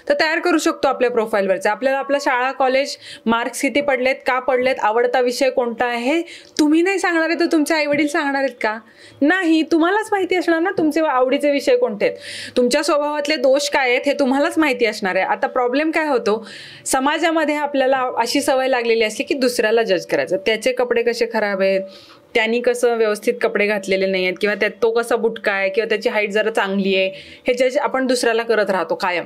तर तयार करू शकतो आपल्या प्रोफाईलवरचे. आपल्याला आपल्या शाळा कॉलेज मार्क्स किती पडलेत, का पडलेत, आवडता विषय कोणता आहे, तुम्ही नाही सांगणार आहे तर तुमचे आई वडील सांगणार आहेत का, नाही. तुम्हालाच माहिती असणार ना तुमचे आवडीचे विषय कोणते आहेत, तुमच्या स्वभावातले दोष काय आहेत हे तुम्हालाच माहिती असणार आहे. आता प्रॉब्लेम काय होतो, समाजामध्ये आपल्याला अशी सवय लागलेली असते की दुसऱ्याला जज करायचं, त्याचे कपडे कसे खराब आहेत, त्यांनी कसं व्यवस्थित कपडे घातलेले नाही आहेत, किंवा तो कसा बुटका आहे, किंवा त्याची हाईट जरा चांगली आहे, हे जज आपण दुसऱ्याला करत राहतो कायम.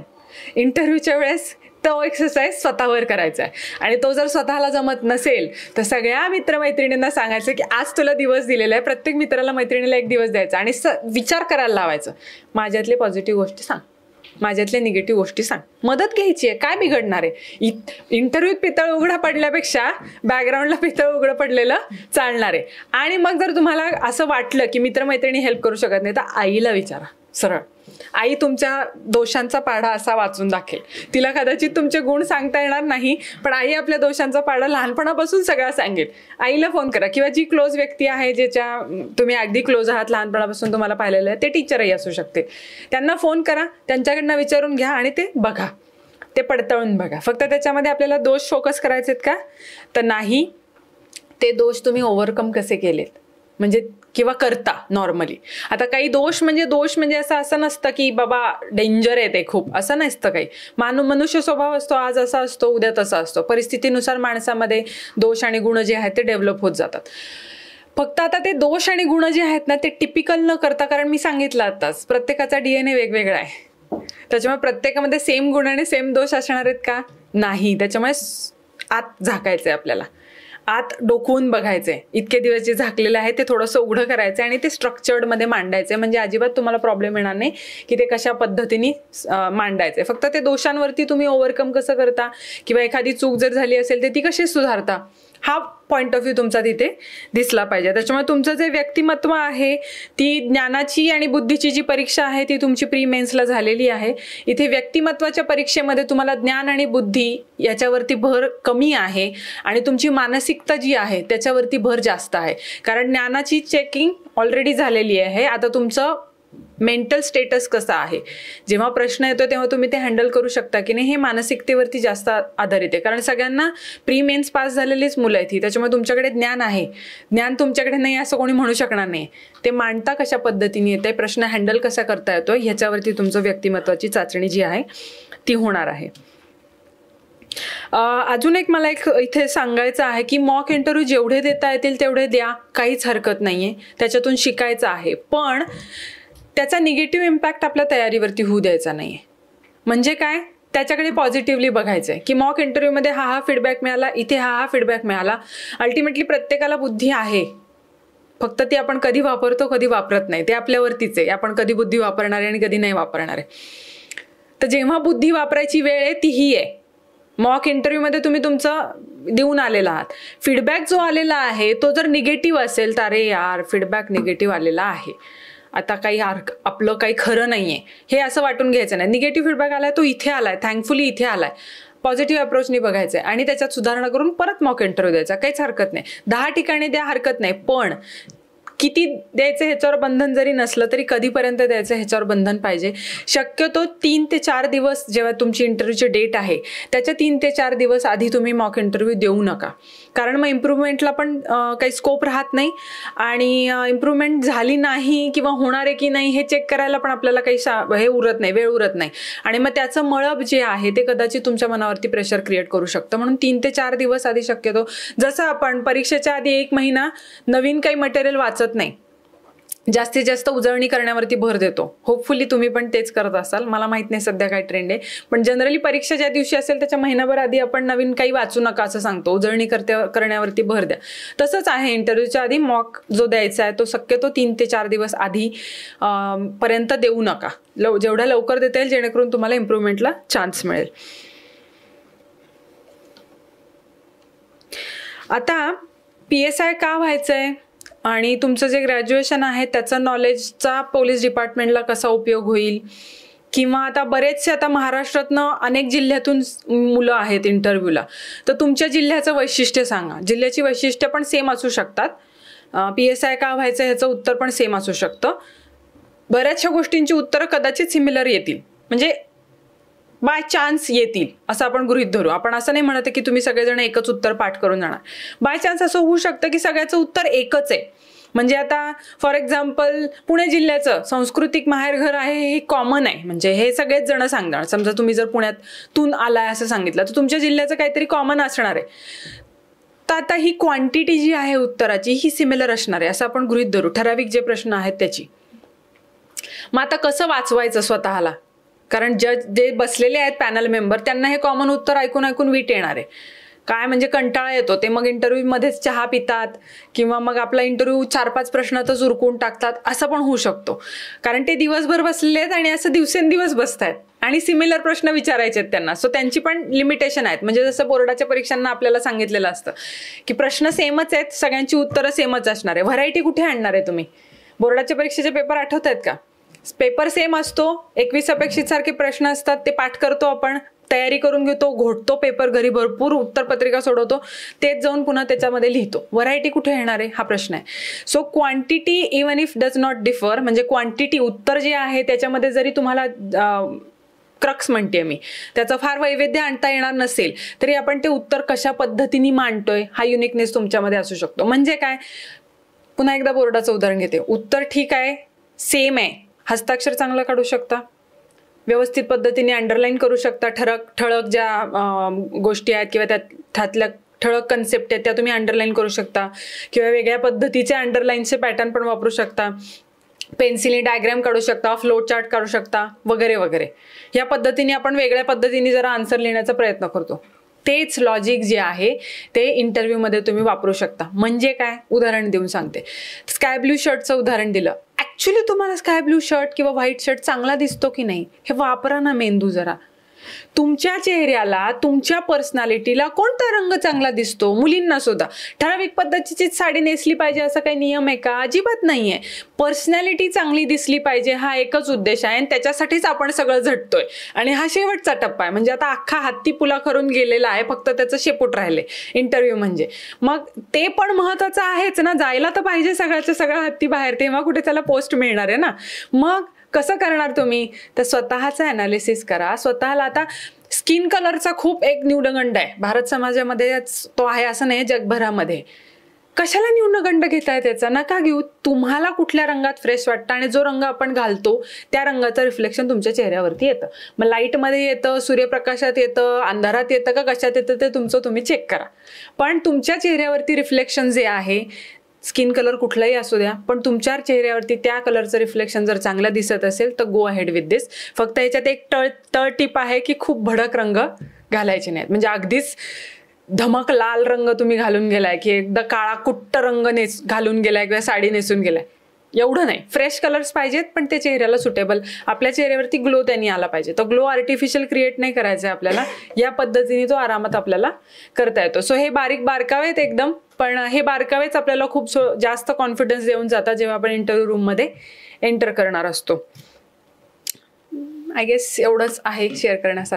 इंटरव्ह्यूच्या वेळेस तो एक्सरसाइज स्वतःवर करायचा आहे. आणि तो जर स्वतःला जमत नसेल तर सगळ्या मित्रमैत्रिणींना सांगायचं की आज तुला दिवस दिलेला आहे, प्रत्येक मित्राला मैत्रिणीला एक दिवस द्यायचा आणि विचार करायला लावायचं, माझ्यातले पॉझिटिव्ह गोष्टी सांग, माझ्यातल्या निगेटिव्ह गोष्टी सांग. मदत घ्यायची आहे, काय बिघडणार आहे. इंटरव्ह्यूत पितळ उघडा पडल्यापेक्षा बॅकग्राऊंडला पितळ उघडं पडलेलं चालणार आहे. आणि मग जर तुम्हाला असं वाटलं की मित्रमैत्रिणी हेल्प करू शकत नाही तर आईला विचारा सरळ. आई तुमच्या दोषांचा पाढा असा वाचून दाखवेल. तिला कदाचित तुमचे गुण सांगता येणार नाही, पण आई आपल्या दोषांचा पाढा लहानपणापासून सगळा सांगेल. आईला फोन करा, किंवा जी क्लोज व्यक्ती आहे ज्याच्या तुम्ही अगदी क्लोज आहात, लहानपणापासून तुम्हाला पाहिलेलं आहे, ते टीचरही असू शकते, त्यांना फोन करा, त्यांच्याकडनं विचारून घ्या आणि ते बघा, ते पडताळून बघा. फक्त त्याच्यामध्ये आपल्याला दोष फोकस करायचे आहेत का, तर नाही. ते दोष तुम्ही ओव्हरकम कसे केलेत, म्हणजे किंवा करता नॉर्मली. आता काही दोष म्हणजे असं नसतं की बाबा डेंजर आहे ते खूप, असं नसतं काही. मनुष्य स्वभाव असतो, आज असा असतो उद्या तसा असतो. परिस्थितीनुसार माणसामध्ये दोष आणि गुण जे आहेत ते डेव्हलप होत जातात. फक्त आता ते दोष आणि गुण जे आहेत ना ते टिपिकल न करता, कारण मी सांगितलं आताच प्रत्येकाचा DNA वेगवेगळा आहे, त्याच्यामुळे प्रत्येकामध्ये सेम गुण आणि सेम दोष असणार आहेत का, नाही. त्याच्यामुळे आत झाकायचंय आपल्याला, आत डोकवून बघायचंय. इतके दिवस जे झाकलेलं आहे ते थोडंसं उघडं करायचं आणि ते स्ट्रक्चर्डमध्ये मांडायचंय, म्हणजे अजिबात तुम्हाला प्रॉब्लेम येणार नाही की ते कशा पद्धतीने मांडायचंय. फक्त ते दोषांवरती तुम्ही ओव्हरकम कसं करता, किंवा एखादी चूक जर झाली असेल तर ती कशी सुधारता, हा पॉईंट ऑफ व्ह्यू तुमचा तिथे दिसला पाहिजे. त्याच्यामुळे तुमचं जे व्यक्तिमत्व आहे, ती ज्ञानाची आणि बुद्धीची जी परीक्षा आहे ती तुमची प्री मेन्सला झालेली आहे. इथे व्यक्तिमत्वाच्या परीक्षेमध्ये तुम्हाला ज्ञान आणि बुद्धी याच्यावरती भर कमी आहे आणि तुमची मानसिकता जी आहे त्याच्यावरती भर जास्त आहे, कारण ज्ञानाची चेकिंग ऑलरेडी झालेली आहे. आता तुमचं मेंटल स्टेटस कसं आहे, जेव्हा प्रश्न येतो तेव्हा तुम्ही ते हँडल करू शकता की नाही, हे मानसिकतेवरती जास्त आधारित आहे. कारण सगळ्यांना प्री मेन्स पास झालेलीच मुलं आहेत ही, त्याच्यामुळे तुमच्याकडे ज्ञान आहे, ज्ञान तुमच्याकडे नाही असं कोणी म्हणू शकणार नाही. ते मांडता कशा पद्धतीने येते, प्रश्न हँडल कसा करता येतो, ह्याच्यावरती तुमचं व्यक्तिमत्वाची चाचणी जी आहे ती होणार आहे. अजून एक मला इथे सांगायचं आहे की मॉक इंटरव्ह्यू जेवढे देता येतील तेवढे द्या, काहीच हरकत नाहीये, त्याच्यातून शिकायचं आहे. पण त्याचा निगेटिव्ह इम्पॅक्ट आपल्या तयारीवरती होऊ द्यायचा नाहीये. म्हणजे काय, त्याच्याकडे पॉझिटिव्हली बघायचं आहे की मॉक इंटरव्ह्यूमध्ये हा फीडबॅक मिळाला, इथे हा फीडबॅक मिळाला. अल्टिमेटली प्रत्येकाला बुद्धी आहे, फक्त ती आपण कधी वापरतो कधी वापरत नाही, ते आपल्यावरतीच आहे. आपण कधी बुद्धी वापरणार आहे आणि कधी नाही वापरणार आहे. तर जेव्हा बुद्धी वापरायची वेळ आहे तीही आहे. मॉक इंटरव्ह्यूमध्ये तुम्ही तुमचं देऊन आलेला आहात, फीडबॅक जो आलेला आहे तो जर निगेटिव्ह असेल तर अरे यार फीडबॅक निगेटिव्ह आलेला आहे, आता काही आपलं काही खरं नाहीये हे असं वाटून घ्यायचं नाही. निगेटिव्ह फीडबॅक आलाय तो इथे आलाय, थँकफुली इथे आलाय, पॉझिटिव्ह अप्रोचनी बघायचंय आणि त्याच्यात सुधारणा करून परत मॉक इंटरव्ह्यू द्यायचा, काहीच हरकत नाही. 10 ठिकाणी द्या, हरकत नाही, पण किती द्यायचं ह्याच्यावर बंधन जरी नसलं तरी कधीपर्यंत द्यायचं ह्याच्यावर बंधन पाहिजे. शक्यतो 3 ते 4 दिवस जेव्हा तुमची इंटरव्ह्यूची डेट आहे त्याच्या 3 ते 4 दिवस आधी तुम्ही मॉक इंटरव्ह्यू देऊ नका, कारण मग इम्प्रूव्हमेंटला पण काही स्कोप राहत नाही आणि इम्प्रूव्हमेंट झाली नाही किंवा होणार आहे की नाही हे चेक करायला पण आपल्याला काही हे उरत नाही, वेळ उरत नाही आणि मग त्याचं मळब जे आहे ते कदाचित तुमच्या मनावरती प्रेशर क्रिएट करू शकतं. म्हणून 3 ते 4 दिवस आधी शक्यतो, जसं आपण परीक्षेच्या आधी 1 महिना नवीन काही मटेरियल वाचत नाही, जास्तीत जास्त उजळणी करण्यावरती भर देतो. होपफुली तुम्ही पण तेच करत असाल. मला माहित नाही सध्या काय ट्रेंड आहे, पण जनरली परीक्षा ज्या दिवशी असेल त्याच्या महिनाभर आधी आपण नवीन काही वाचू नका असं सांगतो. उजळणी करण्यावरती भर द्या. तसंच आहे, इंटरव्ह्यूच्या आधी मॉक जो द्यायचा आहे तो शक्यतो 3 ते 4 दिवस आधी पर्यंत देऊ नका. जेवढ्या लवकर देता येईल जेणेकरून तुम्हाला इम्प्रूव्हमेंटला चान्स मिळेल. आता PSI का व्हायचंय आणि तुमचं जे ग्रॅज्युएशन आहे त्याचा नॉलेजचा पोलीस डिपार्टमेंटला कसा उपयोग होईल, किंवा आता बरेचसे आता महाराष्ट्रातनं अनेक जिल्ह्यातून मुलं आहेत इंटरव्ह्यूला, तर तुमच्या जिल्ह्याचं वैशिष्ट्य सांगा. जिल्ह्याची वैशिष्ट्य पण सेम असू शकतात. PSI का व्हायचं ह्याचं उत्तर पण सेम असू शकतं. बऱ्याचशा गोष्टींची उत्तरं कदाचित सिमिलर येतील, म्हणजे बाय चान्स येतील असं आपण गृहीत धरू. आपण असं नाही म्हणत की तुम्ही सगळेजण एकच उत्तर पाठ करून जाणार. बाय चान्स असं होऊ शकतं की सगळ्याचं उत्तर एकच आहे. म्हणजे आता फॉर एक्झाम्पल पुणे जिल्ह्याचं सांस्कृतिक माहेरघर आहे हे कॉमन आहे, म्हणजे हे सगळेच जण सांगणार. समजा तुम्ही जर पुण्यातून आलाय असं सांगितलं तर तुमच्या जिल्ह्याचं काहीतरी कॉमन असणार आहे. तर आता ही क्वांटिटी जी आहे उत्तराची ही सिमिलर असणार आहे असं आपण गृहीत धरू, ठराविक जे प्रश्न आहेत त्याची. मग आता कसं वाचवायचं स्वतःला, कारण जज जे बसलेले आहेत पॅनल मेंबर त्यांना हे कॉमन उत्तर ऐकून ऐकून वीट येणार आहे. काय म्हणजे कंटाळा येतो, ते मग इंटरव्ह्यूमध्येच चहा पितात किंवा मग आपला इंटरव्ह्यू 4-5 प्रश्नातच उरकून टाकतात असं पण होऊ शकतो. कारण ते दिवसभर बसलेले आहेत आणि असं दिवसेंदिवस बसतायत आणि सिमिलर प्रश्न विचारायचे आहेत त्यांना. सो त्यांची पण लिमिटेशन आहेत. म्हणजे जसं बोर्डाच्या परीक्षांना आपल्याला सांगितलेलं असतं की प्रश्न सेमच आहेत, सगळ्यांची उत्तरं सेमच असणार आहे. व्हरायटी कुठे आणणार आहे तुम्ही? बोर्डाच्या परीक्षेचे पेपर आठवत आहेत का? पेपर सेम असतो, 21 अपेक्षित सारखे प्रश्न असतात, ते पाठ करतो आपण, तयारी करून घेतो, घोटतो पेपर, घरी भरपूर उत्तरपत्रिका सोडवतो, तेच जाऊन पुन्हा त्याच्यामध्ये लिहितो. व्हरायटी कुठे येणार आहे हा प्रश्न आहे. So quantity even if does not differ, म्हणजे क्वांटिटी उत्तर जे आहे त्याच्यामध्ये जरी तुम्हाला क्रक्स म्हणते मी, त्याचं फार वैविध्य आणता येणार नसेल तरी आपण ते उत्तर कशा पद्धतीने मांडतोय हा युनिकनेस तुमच्यामध्ये असू शकतो. म्हणजे काय, पुन्हा एकदा बोर्डाचं उदाहरण घेते. उत्तर ठीक आहे, सेम आहे, हस्ताक्षर चांगलं काढू शकता, व्यवस्थित पद्धतीने अंडरलाईन करू शकता, ठळक ज्या गोष्टी आहेत किंवा त्यातल्या ठळक कन्सेप्ट आहेत त्या तुम्ही अंडरलाईन करू शकता, किंवा वेगळ्या पद्धतीचे अंडरलाईनचे पॅटर्न पण वापरू शकता, पेन्सिलने डायग्राम काढू शकता, फ्लो चार्ट काढू शकता, वगैरे वगैरे. या पद्धतीने आपण वेगळ्या पद्धतीने जरा आन्सर लिहिण्याचा प्रयत्न करतो. तेच लॉजिक जे आहे ते इंटरव्ह्यूमध्ये तुम्ही वापरू शकता. म्हणजे काय, उदाहरण देऊन सांगते. स्काय ब्ल्यू शर्टचं उदाहरण दिलं. ऍक्च्युली तुम्हाला स्काय ब्ल्यू शर्ट किंवा व्हाईट शर्ट चांगला दिसतो की नाही हे वापरा ना मेंदू जरा. तुमच्या चेहऱ्याला, तुमच्या पर्सनॅलिटीला कोणता रंग चांगला दिसतो? मुलींना सुद्धा ठराविक पद्धतीचीच साडी नेसली पाहिजे असा काही नियम आहे का? अजिबात नाहीये. पर्सनॅलिटी चांगली दिसली पाहिजे हा एकच उद्देश आहे आणि त्याच्यासाठीच आपण सगळं झटतोय. आणि हा शेवटचा टप्पा आहे, म्हणजे आता अख्खा हत्ती पुला करून गेलेला आहे, फक्त त्याचं शेपूट राहिले इंटरव्ह्यू म्हणजे. मग ते पण महत्वाचं आहेच ना, जायला तर पाहिजे सगळ्याच्या सगळा हत्ती बाहेर, तेव्हा कुठे त्याला पोस्ट मिळणार आहे ना. मग कसं करणार तुम्ही? तर स्वतःचं अनालिसिस करा. स्वतःला आता स्किन कलरचा खूप एक न्यूनगंड आहे भारत समाजामध्ये, तो आहे असं नाही, जगभरामध्ये. कशाला न्यूनगंड घेताय त्याचा? नका घेऊ. तुम्हाला कुठल्या रंगात फ्रेश वाटतं आणि जो रंग आपण घालतो त्या रंगाचं रिफ्लेक्शन तुमच्या चेहऱ्यावरती येतं. मग लाईटमध्ये येतं, सूर्यप्रकाशात येतं, अंधारात येतं का कशात येतं ते तुमचं तुम्ही चेक करा. पण तुमच्या चेहऱ्यावरती रिफ्लेक्शन जे आहे, स्किन कलर कुठलाही असू द्या, पण तुमच्या चेहऱ्यावरती त्या कलरचं रिफ्लेक्शन जर चांगलं दिसत असेल तर गो अहेड विथ दिस. फक्त याच्यात एक तळ टिप आहे की खूप भडक रंग घालायचे नाहीत. म्हणजे अगदीच धमक लाल रंग तुम्ही घालून गेलाय की एकदा काळा कुट्ट रंग घालून गेलाय किंवा साडी नेसून गेलाय, एवढं नाही. फ्रेश कलर्स पाहिजेत पण ते चेहऱ्याला सुटेबल, आपल्या चेहऱ्यावरती ग्लो त्यांनी आला पाहिजे. तो ग्लो आर्टिफिशियल क्रिएट नाही करायचा आपल्याला, या पद्धतीने तो आरामात आपल्याला करता येतो. सो हे बारीक बारकावे आहेत एकदम, पण हे बारकावेच आपल्याला खूप जास्त कॉन्फिडन्स देऊन जातात जेव्हा आपण इंटरव्ह्यू रूममध्ये एंटर करणार असतो. आय गेस एवढंच आहे शेअर करण्यासारखं.